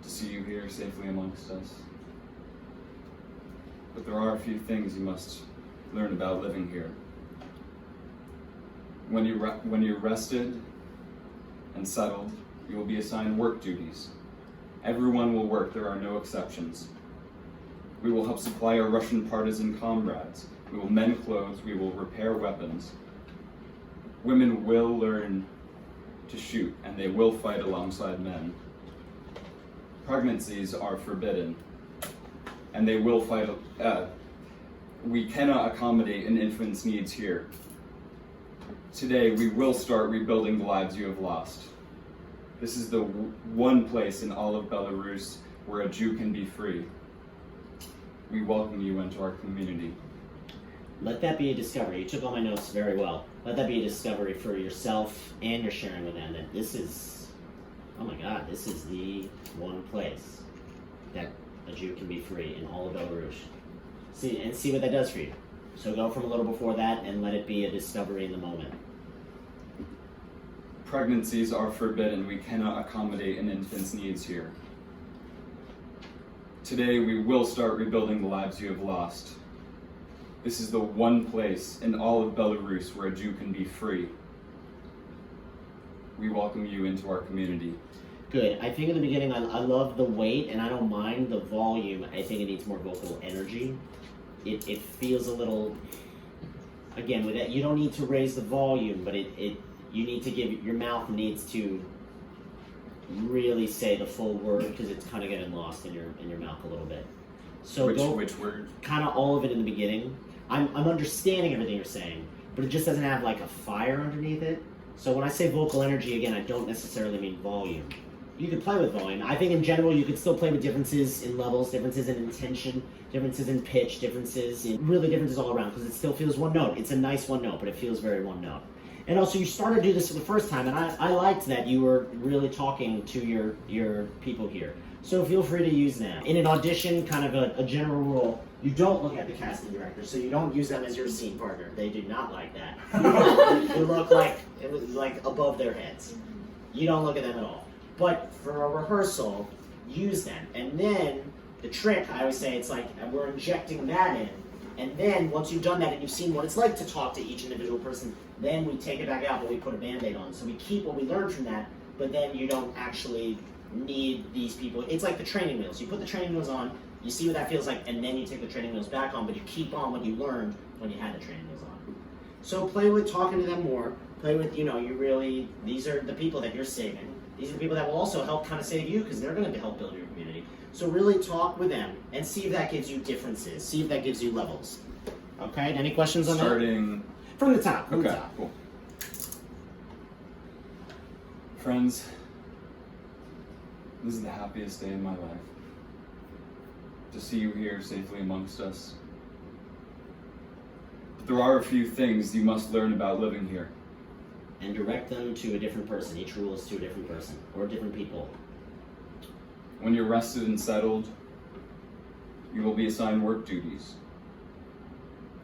To see you here safely amongst us. But there are a few things you must learn about living here. When you're rested and settled, you will be assigned work duties. Everyone will work, there are no exceptions. We will help supply our Russian partisan comrades. We will mend clothes, we will repair weapons. Women will learn to shoot, and they will fight alongside men. Pregnancies are forbidden, and they will fight. We cannot accommodate an infant's needs here. Today, we will start rebuilding the lives you have lost. This is the one place in all of Belarus where a Jew can be free. We welcome you into our community. Let that be a discovery. You took all my notes very well. Let that be a discovery for yourself and your sharing with them that this is, oh my God, this is the one place that a Jew can be free in all of Belarus. See what that does for you. So go from a little before that and let it be a discovery in the moment. Pregnancies are forbidden. We cannot accommodate an infant's needs here. Today we will start rebuilding the lives you have lost. This is the one place in all of Belarus where a Jew can be free. We welcome you into our community. Good. I think in the beginning, I love the weight, and I don't mind the volume. I think it needs more vocal energy. It feels a little, again, with that, you don't need to raise the volume, but you need to your mouth needs to really say the full word, because it's kind of getting lost in your mouth a little bit. So which word? Kind of all of it in the beginning. I'm understanding everything you're saying, but it just doesn't have like a fire underneath it. So when I say vocal energy, again, I don't necessarily mean volume. You could play with volume. I think in general you could still play with differences in levels, differences in intention, differences in pitch, differences all around, because it still feels one note. It's a nice one note, but it feels very one note. And also you started to do this for the first time, and I liked that you were really talking to your people here. So feel free to use them. In an audition, kind of a general rule, you don't look at the casting director, so you don't use them as your scene partner. They do not like that. You look like it was like above their heads. You don't look at them at all. But for a rehearsal, use them. And then the trick, I always say, it's like we're injecting that in. And then once you've done that and you've seen what it's like to talk to each individual person, then we take it back out, but we put a Band-Aid on. So we keep what we learned from that, but then you don't actually need these people. It's like the training wheels. You put the training wheels on, you see what that feels like, and then you take the training wheels back on, but you keep on what you learned when you had the training wheels on. So play with talking to them more. Play with, these are the people that you're saving. These are the people that will also help kind of save you, because they're going to help build your community. So really talk with them and see if that gives you differences. See if that gives you levels. Okay, any questions on that? Starting from the top. From the top. Cool. Friends, this is the happiest day of my life. To see you here safely amongst us. But there are a few things you must learn about living here. And direct them to a different person. Each rule is to a different person or different people. When you're rested and settled, you will be assigned work duties.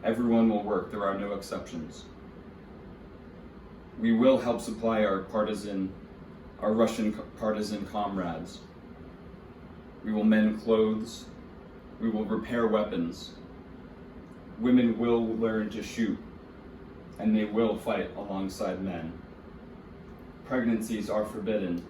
Everyone will work, there are no exceptions. We will help supply our Russian partisan comrades. We will mend clothes. We will repair weapons. Women will learn to shoot, and they will fight alongside men. Pregnancies are forbidden.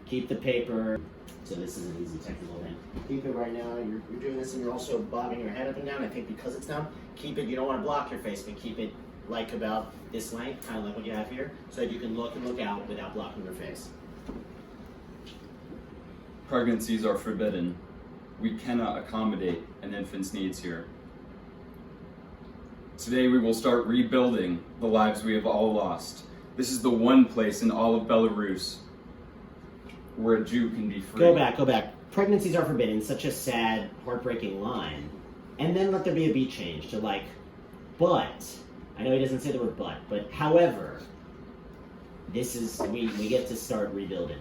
Keep the paper. So this is an easy technical thing. Keep it right now. You're doing this and you're also bobbing your head up and down. I think because it's down, keep it. You don't want to block your face, but keep it like about this length, kind of like what you have here, so that you can look and look out without blocking your face. Pregnancies are forbidden. We cannot accommodate an infant's needs here. Today we will start rebuilding the lives we have all lost. This is the one place in all of Belarus where a Jew can be free. Go back. Pregnancies are forbidden, such a sad, heartbreaking line. And then let there be a beat change to like, but. I know he doesn't say the word but however, this is, we get to start rebuilding.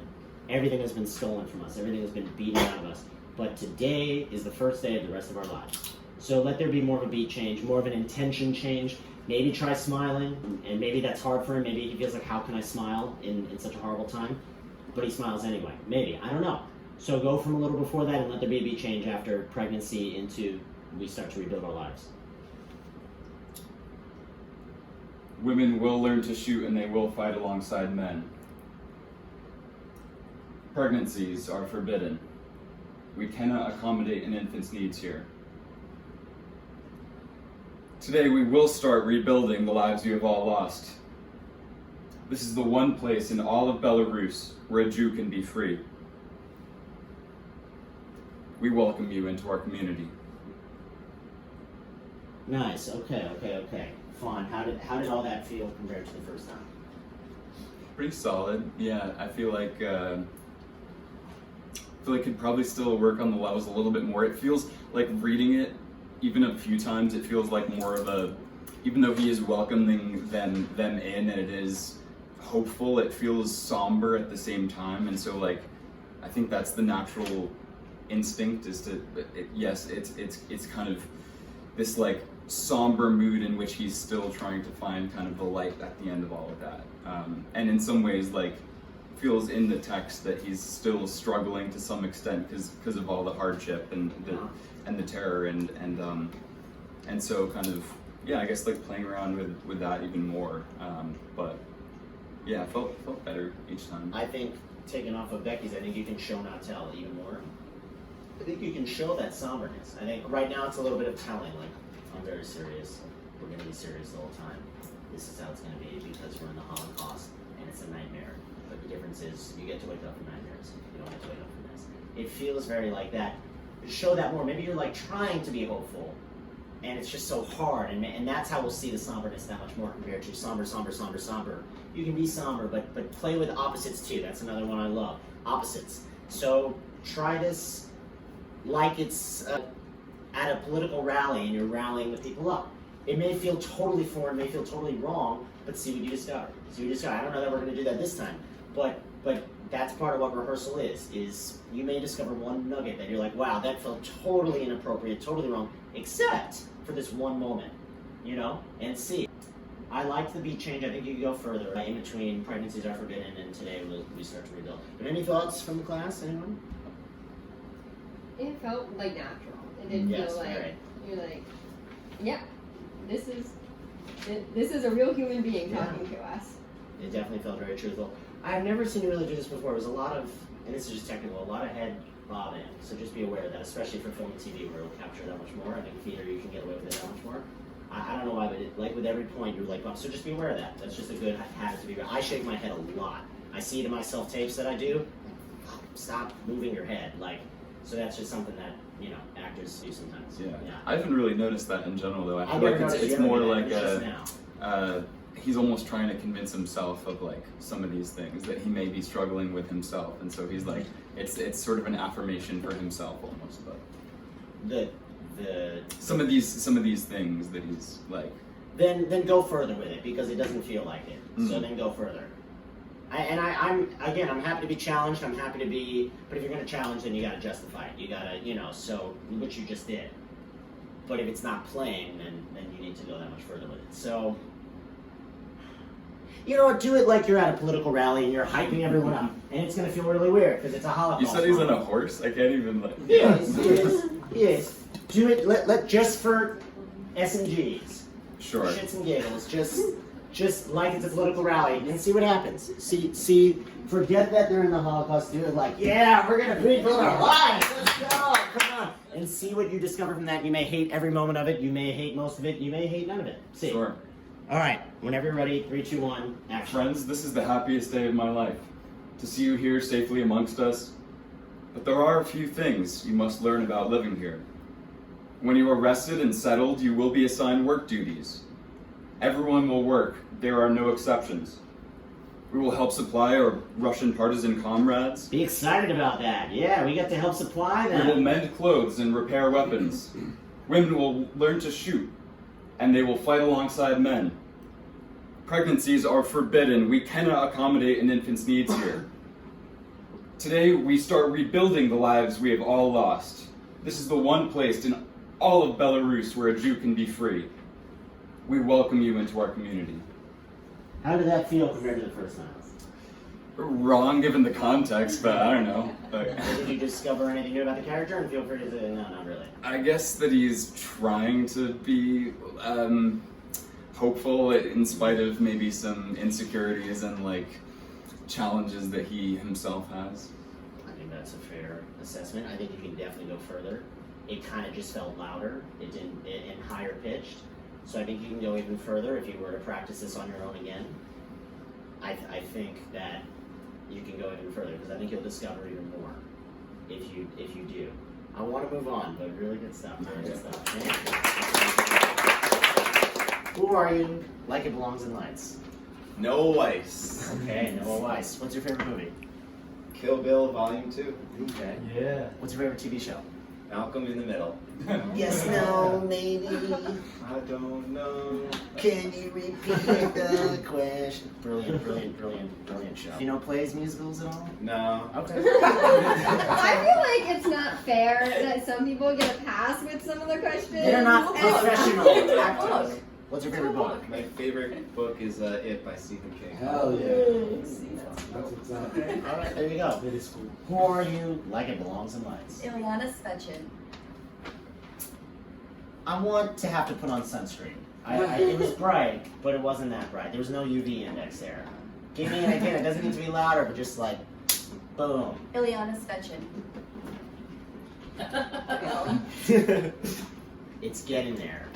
Everything has been stolen from us. Everything has been beaten out of us. But today is the first day of the rest of our lives. So let there be more of a beat change, more of an intention change. Maybe try smiling, and maybe that's hard for him. Maybe he feels like, how can I smile in such a horrible time? But he smiles anyway. Maybe. I don't know. So go from a little before that and let there be a beat change after pregnancy into we start to rebuild our lives. Women will learn to shoot and they will fight alongside men. Pregnancies are forbidden. We cannot accommodate an infant's needs here. Today we will start rebuilding the lives you have all lost. This is the one place in all of Belarus where a Jew can be free. We welcome you into our community. Nice. Okay. Fun. How did all that feel compared to the first time? Pretty solid. Yeah, I feel like could probably still work on the levels a little bit more. It feels like reading it, even a few times, it feels like more of a, even though he is welcoming them in and it is hopeful, it feels somber at the same time. And so like, I think that's the natural instinct is to, yes, it's kind of this like somber mood in which he's still trying to find kind of the light at the end of all of that. And in some ways, like, feels in the text that he's still struggling to some extent because of all the hardship and the terror and so kind of, yeah, I guess like playing around with that even more. But yeah, felt better each time. I think, taking off of Becky's, I think you can show not tell even more. I think you can show that somberness. I think right now it's a little bit of telling, like, I'm very serious. We're going to be serious the whole time. This is how it's going to be because we're in the Holocaust and it's a nightmare. But the difference is you get to wake up from nightmares. You don't get to wake up from this. It feels very like that. Show that more. Maybe you're like trying to be hopeful and it's just so hard. And that's how we'll see the somberness that much more compared to somber. You can be somber, but play with opposites too. That's another one I love. Opposites. So try this like it's at a political rally and you're rallying the people up. It may feel totally foreign, may feel totally wrong, but see what you discover. I don't know that we're going to do that this time, but that's part of what rehearsal is you may discover one nugget that you're like, wow, that felt totally inappropriate, totally wrong, except for this one moment, you know, and see. I like the beat change. I think you can go further. In between pregnancies are forbidden and today we start to rebuild. But any thoughts from the class, anyone? It felt like natural. It didn't feel like right. you're like, yeah, this is a real human being talking to us. It definitely felt very truthful. I've never seen you really do this before. It was a lot of, and this is just technical, a lot of head bobbing. So just be aware of that, especially for film and TV where it'll capture that much more. I think theater you can get away with it that much more. I don't know why, but like with every point you're like, so just be aware of that. That's just a good habit to be aware. I shake my head a lot. I see it in my self-tapes that I do. Stop moving your head. Like, so that's just something that, you know, actors do sometimes. Yeah. I haven't really noticed that in general though. I feel like it's you more ever like did it. he's almost trying to convince himself of like some of these things that he may be struggling with himself, and so he's like, it's sort of an affirmation for himself almost. But some of these things that he's like, then go further with it because it doesn't feel like it. So then go further. I'm happy to be challenged. I'm happy to be, but if you're going to challenge, then you got to justify it. You got to, you know, so which you just did. But if it's not playing, then you need to go that much further with it. So, you know what? Do it like you're at a political rally and you're hyping everyone up, and it's going to feel really weird because it's a Holocaust. You said he's on a horse. I can't even like. Yes, yes. Do it. Let just for S&Gs. Sure. Shits and giggles. Just like it's a political rally and see what happens. See, forget that they're in the Holocaust. Do it like, yeah, we're gonna rebuild our lives. Let's go. Come on. And see what you discover from that. You may hate every moment of it. You may hate most of it. You may hate none of it. See. Sure. All right. Whenever you're ready, 3, 2, 1, action. Friends, this is the happiest day of my life. To see you here safely amongst us. But there are a few things you must learn about living here. When you are rested and settled, you will be assigned work duties. Everyone will work. There are no exceptions. We will help supply our Russian partisan comrades. Be excited about that. Yeah, we get to help supply them. We will mend clothes and repair weapons. Women will learn to shoot, and they will fight alongside men. Pregnancies are forbidden. We cannot accommodate an infant's needs here. Today, we start rebuilding the lives we have all lost. This is the one place in all of Belarus where a Jew can be free. We welcome you into our community. How did that feel compared to the first time? Wrong given the context, but I don't know. Did you discover anything new about the character? And feel free to say, no, not really. I guess that he's trying to be hopeful in spite of maybe some insecurities and like challenges that he himself has. I think that's a fair assessment. I think you can definitely go further. It kind of just felt louder. It didn't, and higher pitched. So I think you can go even further if you were to practice this on your own again. I think that you can go even further because I think you'll discover even more if you do. I want to move on, but really good stuff. Really good stuff. Who are you? Like it belongs in lights. No Ice. Okay, no ice. What's your favorite movie? Kill Bill Volume 2. Okay. Yeah. What's your favorite TV show? Malcolm in the middle. Yes, no, maybe. I don't know. Can you repeat the question? Brilliant, brilliant, brilliant, brilliant show. Do you know plays, musicals at all? No. Okay. I feel like it's not fair that some people get a pass with some of the questions. They're not professional Favorite actors. book. What's your favorite book? My favorite book is It by Stephen King. Hell yeah. That's what's up. All right, there you go. It is cool. Who are you? Like it belongs in lights. Ileana Svechin. I want to have to put on sunscreen. It was bright, but it wasn't that bright. There was no UV index there. Give me an idea. It doesn't need to be louder, but just like, boom. Ileana Svechin. It's getting there.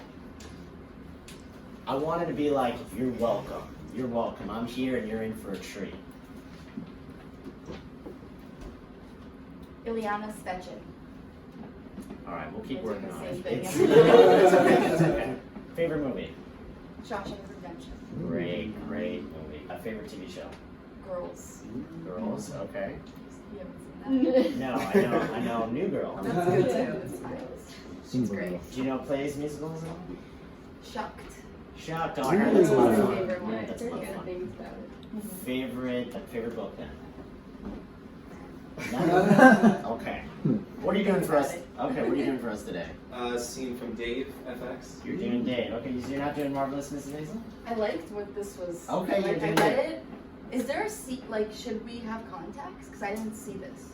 I wanted to be like, you're welcome. You're welcome. I'm here and you're in for a treat. Ileana Svechin. All right, we'll keep We're doing working the on same it. thing. It's okay. It's okay. Favorite movie? Shawshank Redemption. Great, great movie. A favorite TV show? Girls. Girls. Okay. You haven't seen that? No, I know. New Girl. That's good too. It's fabulous. She's great. Do you know plays, musicals at all? Shocked. Shocked. Oh, I heard that's a lot of fun. Favorite one. Yeah, that's a lot of fun. Favorite book then? None? Okay. What are you doing for us? Okay, what are you doing for us today? Scene from Dave FX. You're doing Dave. Okay, so you're not doing Marvelous Mrs. Maisel? I liked what this was. Okay, like, you're doing I read it. it. Is there a seat? Like, should we have contacts? Because I didn't see this.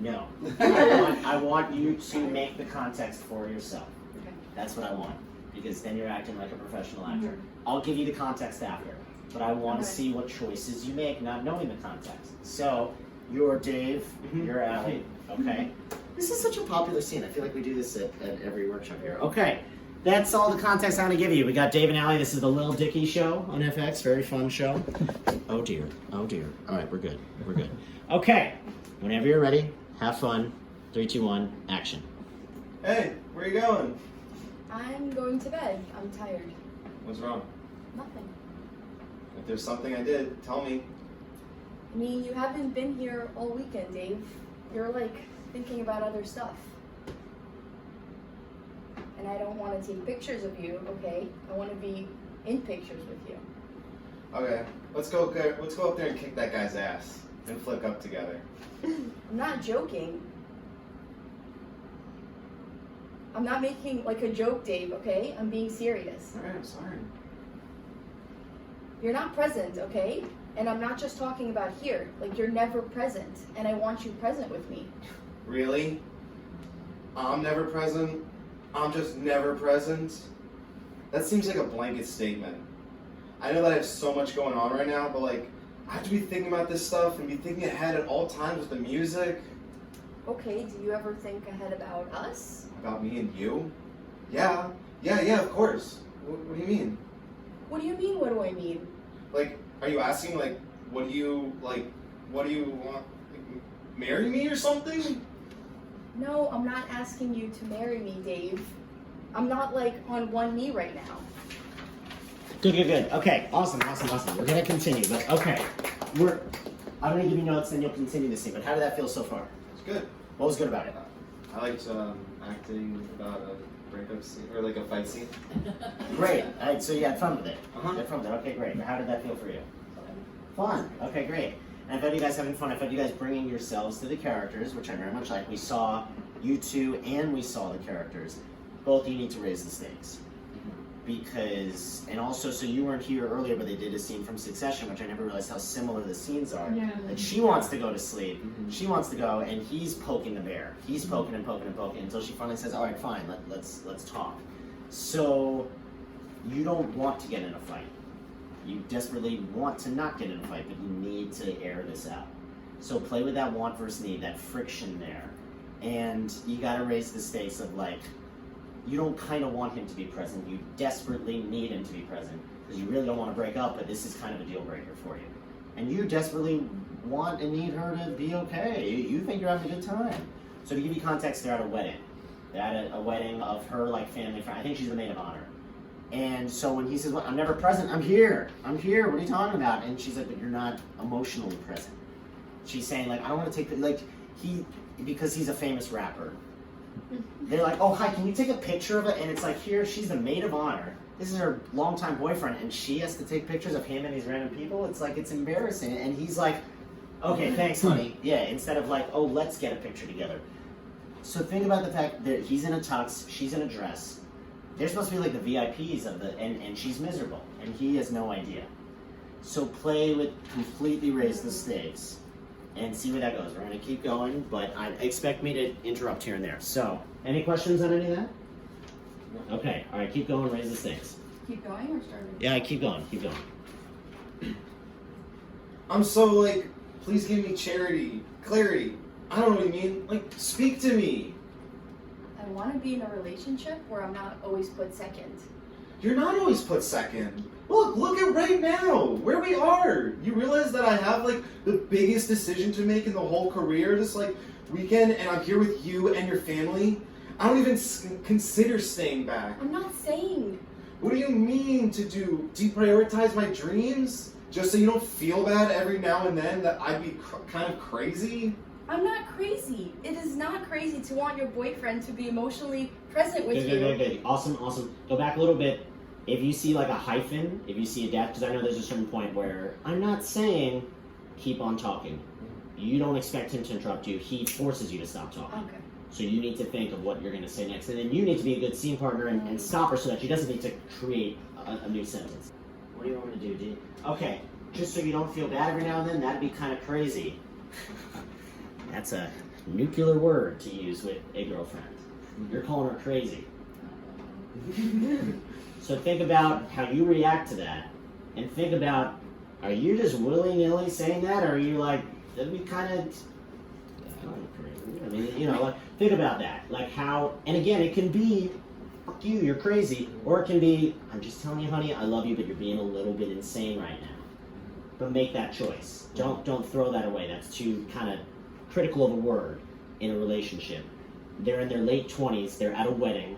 No. I want you to make the context for yourself. Okay. That's what I want. Because then you're acting like a professional actor. I'll give you the context after. But I want to see what choices you make, not knowing the context. So, you're Dave, you're Allie, okay? This is such a popular scene. I feel like we do this at every workshop here. Okay, that's all the context I'm going to give you. We got Dave and Allie. This is the Lil Dicky Show on FX. Very fun show. Oh dear. Oh dear. All right, we're good. We're good. Okay, whenever you're ready, have fun. 3, 2, 1, action. Hey, where are you going? I'm going to bed. I'm tired. What's wrong? Nothing. If there's something I did, tell me. I mean, you haven't been here all weekend, Dave. You're like thinking about other stuff. And I don't want to take pictures of you, okay? I want to be in pictures with you. Okay, let's go up there and kick that guy's ass and flick up together. I'm not joking. I'm not making like a joke, Dave, okay? I'm being serious. Alright, I'm sorry. You're not present, okay? And I'm not just talking about here. Like, you're never present. And I want you present with me. Really? I'm never present? I'm just never present? That seems like a blanket statement. I know that I have so much going on right now, but like, I have to be thinking about this stuff and be thinking ahead at all times with the music. Okay, do you ever think ahead about us? About me and you? Yeah, of course. What do you mean? What do you mean, what do I mean? Like, are you asking, like, what do you want? Like, marry me or something? No, I'm not asking you to marry me, Dave. I'm not, like, on one knee right now. Good. Okay, awesome. We're gonna continue, but okay. I'm gonna give you notes, then you'll continue the scene. But how did that feel so far? It's good. What was good about it? I liked acting about a breakup scene, or like a fight scene. Great. All right, so you had fun with it. Uh-huh. You had fun with it. Okay, great. How did that feel for you? Fun. Okay, great. And I felt you guys having fun. I felt you guys bringing yourselves to the characters, which I very much like. We saw you two and we saw the characters. Both of you need to raise the stakes. Because, and also, so you weren't here earlier, but they did a scene from Succession, which I never realized how similar the scenes are. Yeah. Like, she wants to go to sleep, she wants to go, and he's poking the bear. He's poking and poking and poking until she finally says, all right, fine, let's talk. So, you don't want to get in a fight. You desperately want to not get in a fight, but you need to air this out. So play with that want versus need, that friction there. And you gotta raise the stakes of like, you don't kind of want him to be present, you desperately need him to be present, because you really don't want to break up, but this is kind of a deal breaker for you. And you desperately want and need her to be okay. You think you're having a good time. So to give you context, they're at a wedding. They're at a wedding of her like family friend. I think she's the maid of honor. And so when he says, well, I'm never present, I'm here, what are you talking about? And she's like, but you're not emotionally present. She's saying like, I don't want to take, like, because he's a famous rapper, They're like, oh, hi, can you take a picture of it? And it's like, here, she's the maid of honor. This is her longtime boyfriend, and she has to take pictures of him and these random people. It's like, it's embarrassing. And he's like, okay, thanks, honey. Yeah, instead of like, oh, let's get a picture together. So think about the fact that he's in a tux, she's in a dress. They're supposed to be like the VIPs of the, and she's miserable, and he has no idea. So play with, completely raise the stakes, and see where that goes. We're gonna keep going, but expect me to interrupt here and there. So, any questions on any of that? Okay, all right, keep going, raise the stakes. Keep going or starting? Yeah, keep going, keep going. I'm so like, please give me clarity. I don't know what you mean. Like, speak to me. I want to be in a relationship where I'm not always put second. You're not always put second. Look at right now, where we are. You realize that I have like the biggest decision to make in the whole career this like weekend, and I'm here with you and your family. I don't even consider staying back. I'm not saying. What do you mean to do? Deprioritize my dreams? Just so you don't feel bad every now and then that I'd be kind of crazy? I'm not crazy. It is not crazy to want your boyfriend to be emotionally present with you. Good. Awesome. Go back a little bit. If you see like a hyphen, if you see a dash, because I know there's a certain point where I'm not saying keep on talking. You don't expect him to interrupt you. He forces you to stop talking. Okay. So you need to think of what you're going to say next. And then you need to be a good scene partner and stop her so that she doesn't need to create a new sentence. What do you want me to do, D? Okay, just so you don't feel bad every now and then, that'd be kind of crazy. That's a nuclear word to use with a girlfriend. You're calling her crazy. So think about how you react to that. And think about, are you just willy-nilly saying that? Or are you like, that'd be kind of... I mean, you know, like, think about that. Like how, and again, it can be, fuck you, you're crazy. Or it can be, I'm just telling you, honey, I love you, but you're being a little bit insane right now. But make that choice. Don't throw that away. That's too kind of critical of a word in a relationship. They're in their late 20s, they're at a wedding.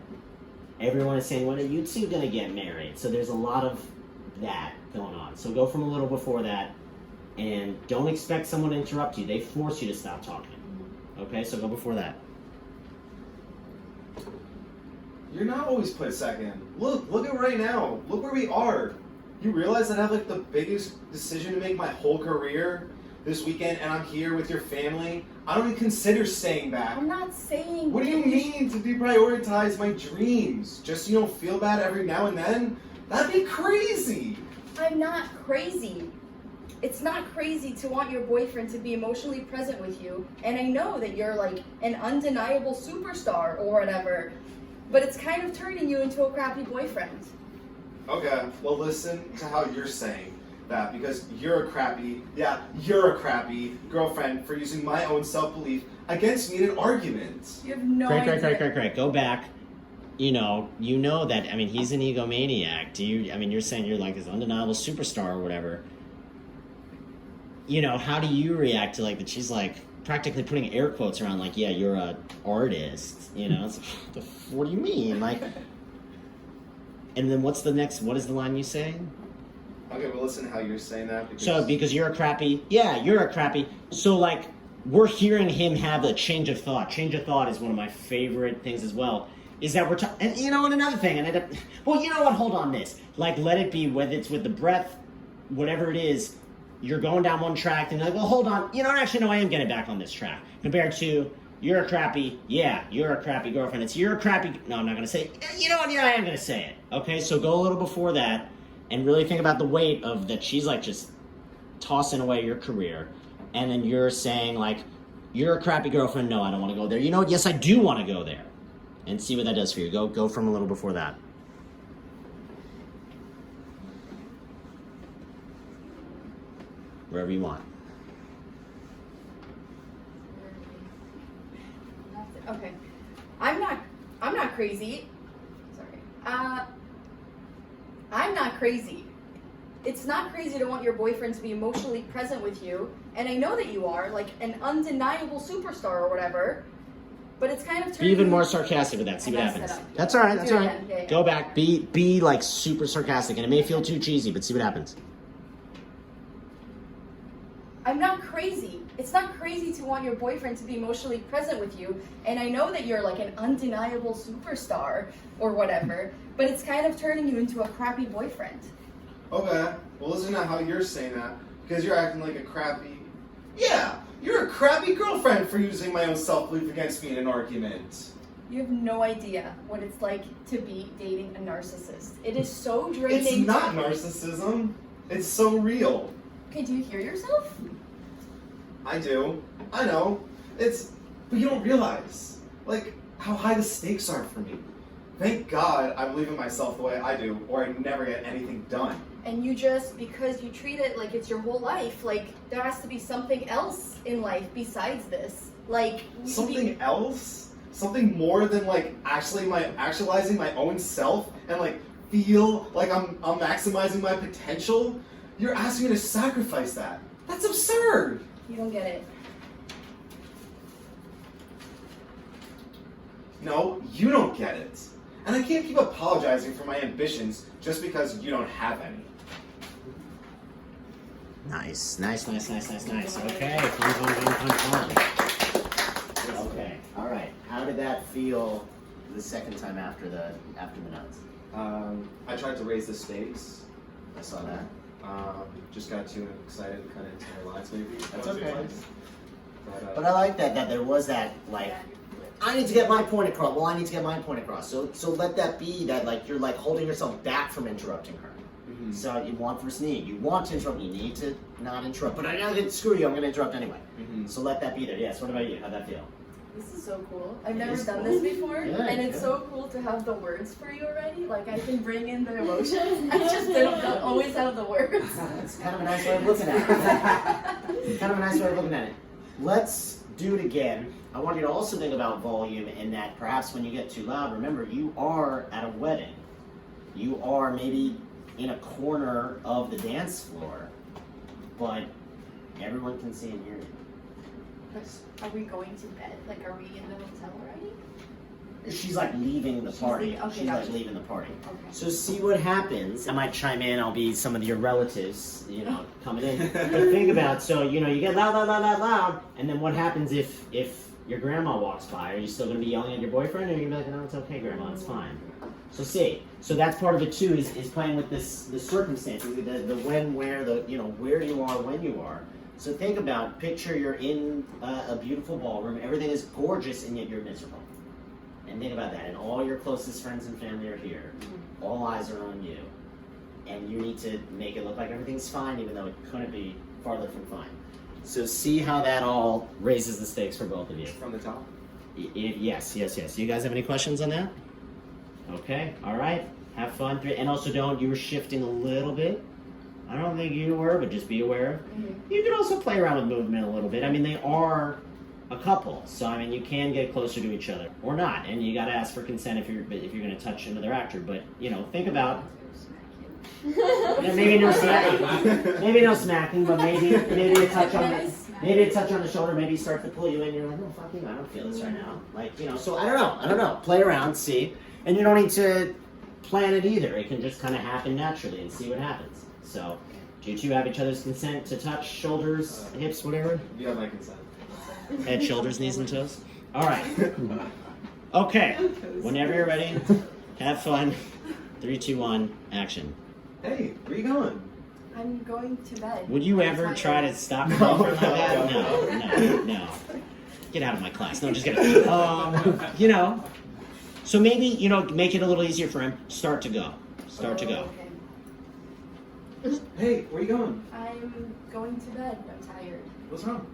Everyone is saying, when are you two gonna get married? So there's a lot of that going on. So go from a little before that, and don't expect someone to interrupt you. They force you to stop talking. Okay, so go before that. You're not always put second. Look at right now. Look where we are. You realize that I have like the biggest decision to make my whole career this weekend, and I'm here with your family. I don't even consider staying back. I'm not saying. What do you mean to deprioritize my dreams? Just so you don't feel bad every now and then? That'd be crazy. I'm not crazy. It's not crazy to want your boyfriend to be emotionally present with you, and I know that you're like an undeniable superstar or whatever, but it's kind of turning you into a crappy boyfriend. Okay, well listen to how you're saying that, because you're a crappy girlfriend for using my own self-belief against me in an argument. You have no idea. Great. Go back. You know that, I mean, he's an egomaniac. You're saying you're like this undeniable superstar or whatever. You know, how do you react to like that she's like practically putting air quotes around like, yeah, you're a artist, you know? It's like, what do you mean? Like, and then what is the line you say? Okay, well listen to how you're saying that. Because you're a crappy, so like, we're hearing him have a change of thought. Change of thought is one of my favorite things as well. Is that we're talking, and you know, and another thing, well, you know what, hold on this. Like, let it be, whether it's with the breath, whatever it is, you're going down one track, and you're like, well, hold on, you know, actually, no, I am getting back on this track. Compared to, you're a crappy girlfriend. It's you're a crappy, no, I'm not going to say it. You know what, yeah, I am going to say it. Okay, so go a little before that, and really think about the weight of that she's like just tossing away your career, and then you're saying like, you're a crappy girlfriend, no, I don't want to go there. You know what, yes, I do want to go there. And see what that does for you. Go from a little before that. Wherever you want. Okay. I'm not crazy. Sorry. I'm not crazy. It's not crazy to want your boyfriend to be emotionally present with you, and I know that you are, like an undeniable superstar or whatever. But it's kind of turning. Be even more sarcastic with that. See what happens. That's all right. Yeah. Go back. Be like super sarcastic, and it may feel too cheesy, but see what happens. I'm not crazy. It's not crazy to want your boyfriend to be emotionally present with you, and I know that you're like an undeniable superstar or whatever, but it's kind of turning you into a crappy boyfriend. Okay, well listen to how you're saying that, because you're acting like a crappy... Yeah, you're a crappy girlfriend for using my own self-belief against me in an argument. You have no idea what it's like to be dating a narcissist. It is so draining. It's not narcissism. It's so real. Okay, do you hear yourself? I do. I know. But you don't realize, like, how high the stakes are for me. Thank God I believe in myself the way I do, or I never get anything done. And you just, because you treat it like it's your whole life, like, there has to be something else in life besides this. Like, Something else? Something more than, like, actualizing my own self and, like, feel like I'm maximizing my potential? You're asking me to sacrifice that. That's absurd. You don't get it. No, you don't get it. And I can't keep apologizing for my ambitions just because you don't have any. Nice. Okay, fun. Okay, all right. How did that feel the second time after the notes? I tried to raise the stakes. I saw that. Just got too excited, kind of into our lives maybe. That's okay. But I like that there was that, like, I need to get my point across. Well, I need to get my point across. So let that be that, like, you're like holding yourself back from interrupting her. Mm-hmm. So you want versus need. You want to interrupt. You need to not interrupt. But I know, screw you. I'm going to interrupt anyway. Mm-hmm. So let that be there. Yes. What about you? How'd that feel? This is so cool. I've It never is done cool. this before, Yeah, and it's yeah. so cool to have the words for you already. Like, I can bring in the emotions. I just don't always have the words. It's kind of a nice way of looking at it. It's kind of a nice way of looking at it. Let's do it again. I want you to also think about volume and that perhaps when you get too loud, remember you are at a wedding. You are maybe in a corner of the dance floor, but everyone can see and hear you. Are we going to bed? Like, are we in the hotel already? She's like leaving the party. leaving- okay, She's like gotcha. leaving the party. Okay. So see what happens. I might chime in. I'll be some of your relatives, coming in. But think about, so, you get loud, and then what happens if your grandma walks by? Are you still going to be yelling at your boyfriend, or are you going to be like, no, it's okay, grandma, it's fine? So see. So that's part of it too, is playing with the circumstances, the when, where, where you are, when you are. So think about, picture you're in a beautiful ballroom, everything is gorgeous, and yet you're miserable. And think about that, and all your closest friends and family are here. All eyes are on you. And you need to make it look like everything's fine, even though it couldn't be farther from fine. So see how that all raises the stakes for both of you. From the top? Yes. You guys have any questions on that? Okay, all right. Have fun. And also you were shifting a little bit. I don't think you were, but just be aware. Mm-hmm. You can also play around with movement a little bit. I mean, they are a couple, so I mean, you can get closer to each other or not, and you got to ask for consent if you're going to touch another actor. But think about maybe no smacking, but maybe a touch on the shoulder. Maybe he starts to pull you in. You're like, no, fuck you, I don't feel this right now. So I don't know. Play around, see, and you don't need to plan it either. It can just kind of happen naturally and see what happens. So, do you two have each other's consent to touch, shoulders, hips, whatever? You have my consent. Head, shoulders, knees, and toes? All right. Okay. Whenever you're ready, have fun. 3, 2, 1, action. Hey, where you going? I'm going to bed. Would you ever try to stop your girlfriend like that? No. Get out of my class. No, just kidding. So maybe, make it a little easier for him. Start to go. Okay. Hey, where you going? I'm going to bed. I'm tired. What's wrong?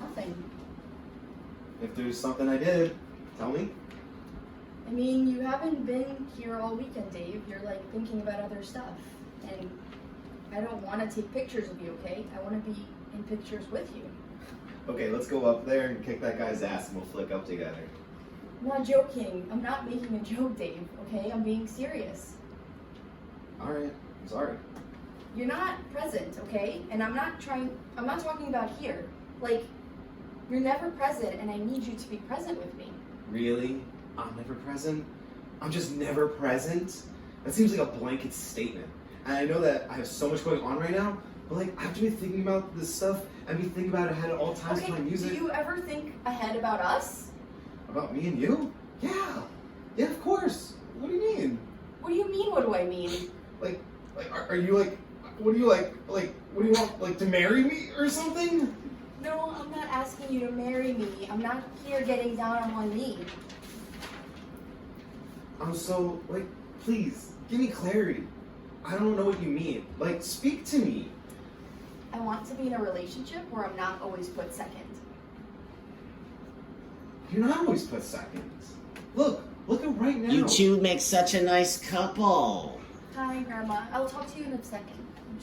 Nothing. If there's something I did, tell me. I mean, you haven't been here all weekend, Dave. You're like thinking about other stuff. And I don't want to take pictures of you, okay? I want to be in pictures with you. Okay, let's go up there and kick that guy's ass and we'll flick up together. I'm not joking. I'm not making a joke, Dave, okay? I'm being serious. Alright, I'm sorry. You're not present, okay? And I'm not talking about here. Like, you're never present and I need you to be present with me. Really? I'm never present? I'm just never present? That seems like a blanket statement. And I know that I have so much going on right now, But like, I have to be thinking about this stuff and be thinking about it ahead at all times Okay, with my music. do you ever think ahead about us? About me and you? Yeah. Yeah, of course. What do you mean? What do you mean, what do I mean? Like, are you like, what do you like, what do you want, like, to marry me or something? No, I'm not asking you to marry me. I'm not here getting down on one knee. I'm so, like, please, give me clarity. I don't know what you mean. Like, speak to me. I want to be in a relationship where I'm not always put second. You're not always put second. Look at right now. You two make such a nice couple. Hi, Grandma. I'll talk to you in a second.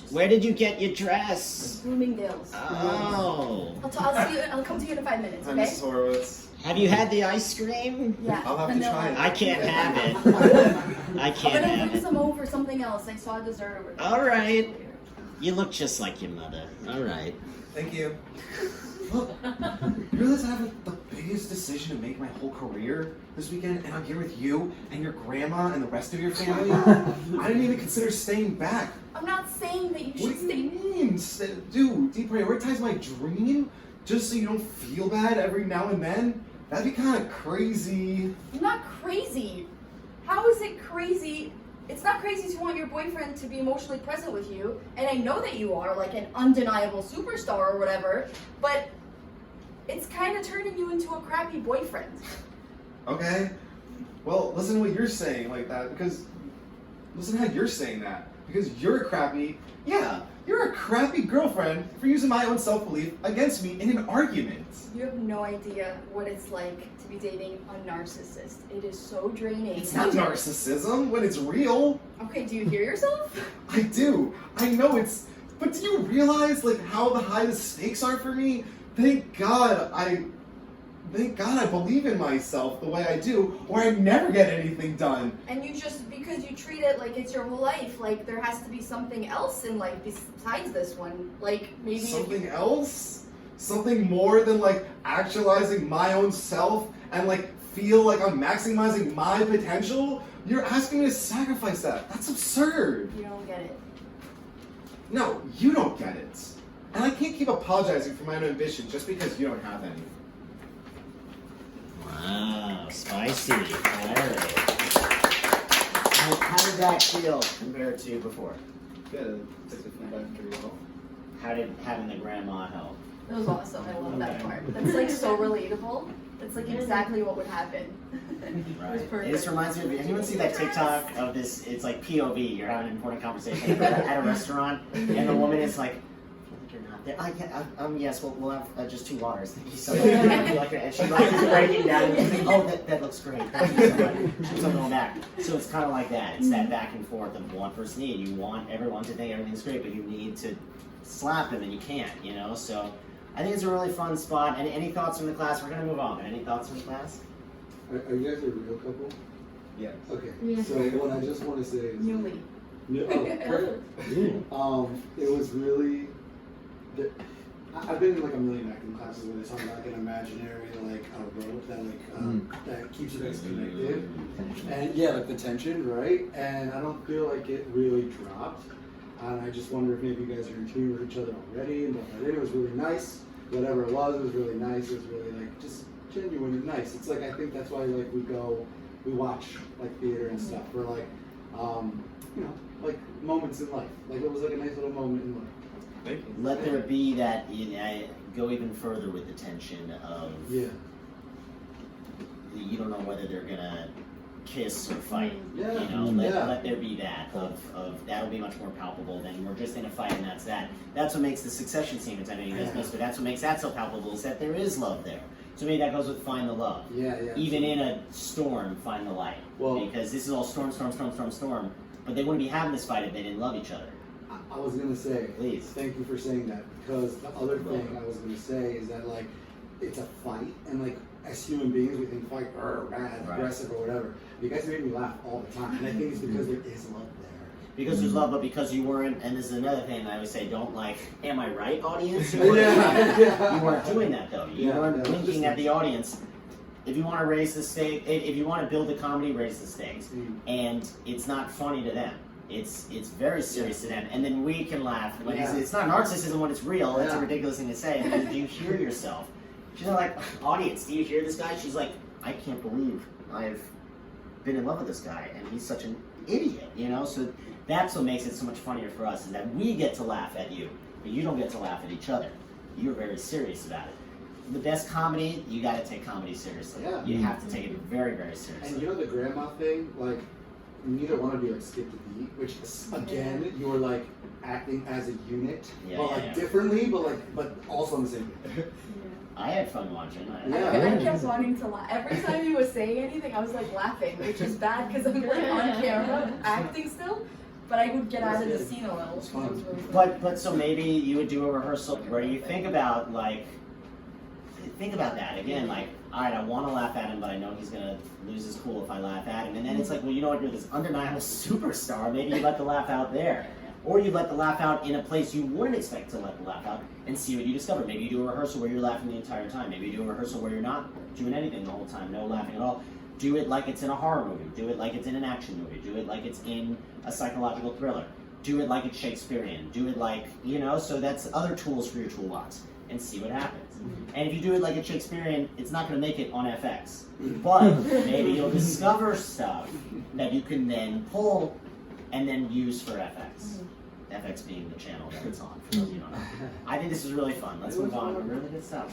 Where did you get your dress? Bloomingdale's. Oh. I'll come to you in 5 minutes, Hi, okay? Mrs. Horowitz. Have you had the ice cream? Yeah. I'll have to try it. I can't have it. I I'm can't gonna have bring it. some over something else. I saw a dessert over there. All right. You look just like your mother. All right. Thank you. Look, you realize I have like, the biggest decision to make my whole career this weekend, and I'm here with you and your grandma and the rest of your family. I didn't even consider staying back. I'm not saying that you What should do you stay. mean? Dude, deprioritize my dream just so you don't feel bad every now and then? That'd be kind of crazy. I'm not crazy. How is it crazy? It's not crazy to want your boyfriend to be emotionally present with you, and I know that you are like an undeniable superstar or whatever, but it's kind of turning you into a crappy boyfriend. Okay. Well, listen to what you're saying like that, because listen how you're saying that. Because you're a crappy girlfriend for using my own self-belief against me in an argument. You have no idea what it's like to be dating a narcissist. It is so draining. It's not narcissism when it's real. Okay, do you hear yourself? I do. I know it's. But do you realize like how high the stakes are for me? Thank God I believe in myself the way I do, or I never get anything done. And you just, because you treat it like it's your whole life, like there has to be something else in life besides this one. Like maybe Something else? Something more than like actualizing my own self and like feel like I'm maximizing my potential? You're asking me to sacrifice that. That's absurd. You don't get it. No, you don't get it. And I can't keep apologizing for my own ambition just because you don't have any. Wow, spicy. All right. How did that feel compared to before? Good. Took the feedback pretty well. How did having the grandma help? It was awesome. I love that part. That's like so relatable. That's like exactly what would happen. Right. It was It just reminds me of, anyone see that TikTok of this, it's like POV, you're having an important conversation at a restaurant, and the woman is like, you're not there. Yes, we'll have just 2 waters. Thank you so much. And she like is breaking down, and she's like, oh, that looks great. Thank you so much. She's going back. So it's kind of like that. It's that back and forth of one first need. You want everyone to think everything's great, but you need to slap them, and you can't, you know? So I think it's a really fun spot. And any thoughts from the class? We're going to move on. Any thoughts from the class? Are you guys a real couple? Yes. Okay. Yeah. So what I just want to say is Newly. perfect. It was really. I've been in like a million acting classes where they talk about like an imaginary like rope that that keeps you guys connected, and yeah, like the tension, right? And I don't feel like it really dropped. And I just wonder if maybe you guys are in tune with each other already. And it was really nice. Whatever it was really nice. It was really like just genuine and nice. It's like I think that's why like we watch like theater and stuff. We're like, you know, like moments in life. Like it was like a nice little moment in life. Thank you. Let there be that, go even further with the tension of, Yeah. you don't know whether they're gonna kiss or fight. Yeah. You know, Yeah. let there be that of that'll be much more palpable than we're just in a fight and that's that. That's what makes the Succession scene, which I know you guys missed, but that's what makes that so palpable is that there is love there. So maybe that goes with find the love. Yeah. Even in a storm, find the light. Well, because this is all storm, but they wouldn't be having this fight if they didn't love each other. I was gonna say, Please. thank you for saying that, because the other thing I was gonna say is that like it's a fight, and like as human beings we think fight or bad, aggressive or whatever. You guys made me laugh all the time, and I think it's because there is love there. Because there's love, but because you weren't, and this is another thing I would say, don't like, am I right, audience? You weren't doing that though. You weren't winking at the audience. If you want to raise the stakes, if you want to build a comedy, raise the stakes. And it's not funny to them. It's very serious to them, and then we can laugh when Yeah. it's not narcissism when it's real. That's a Yeah. ridiculous thing to say. And then, do you hear yourself? She's not like, audience, do you hear this guy? She's like, I can't believe I've been in love with this guy, and he's such an idiot, you know? So that's what makes it so much funnier for us, is that we get to laugh at you, but you don't get to laugh at each other. You're very serious about it. The best comedy, you gotta take comedy seriously. Yeah. You have to take it very, very seriously. And you know the grandma thing, like neither one of you like skipped a beat, which is, again you were like acting as a unit, Yeah, but yeah, like yeah. differently, but also on the same page. I had fun watching it. Yeah. I kept wanting to laugh. Every time he was saying anything, I was like laughing, which is bad because I'm like on camera acting still. But I would get out of the scene a little. It's fun. It was really fun. But so maybe you would do a rehearsal where you think about that again, like, all right, I want to laugh at him, but I know he's gonna lose his cool if I laugh at him. And then it's like, well, you know what? You're this undeniable superstar. Maybe you let the laugh out there, or you let the laugh out in a place you wouldn't expect to let the laugh out, and see what you discover. Maybe you do a rehearsal where you're laughing the entire time. Maybe you do a rehearsal where you're not doing anything the whole time, no laughing at all. Do it like it's in a horror movie. Do it like it's in an action movie. Do it like it's in a psychological thriller. Do it like it's Shakespearean. Do it like, you know, so that's other tools for your toolbox, and see what happens. And if you do it like it's Shakespearean, it's not going to make it on FX. But maybe you'll discover stuff that you can then pull and then use for FX. FX being the channel that it's on, for those of you who don't know. I think this was really fun. Let's move on. Really good stuff.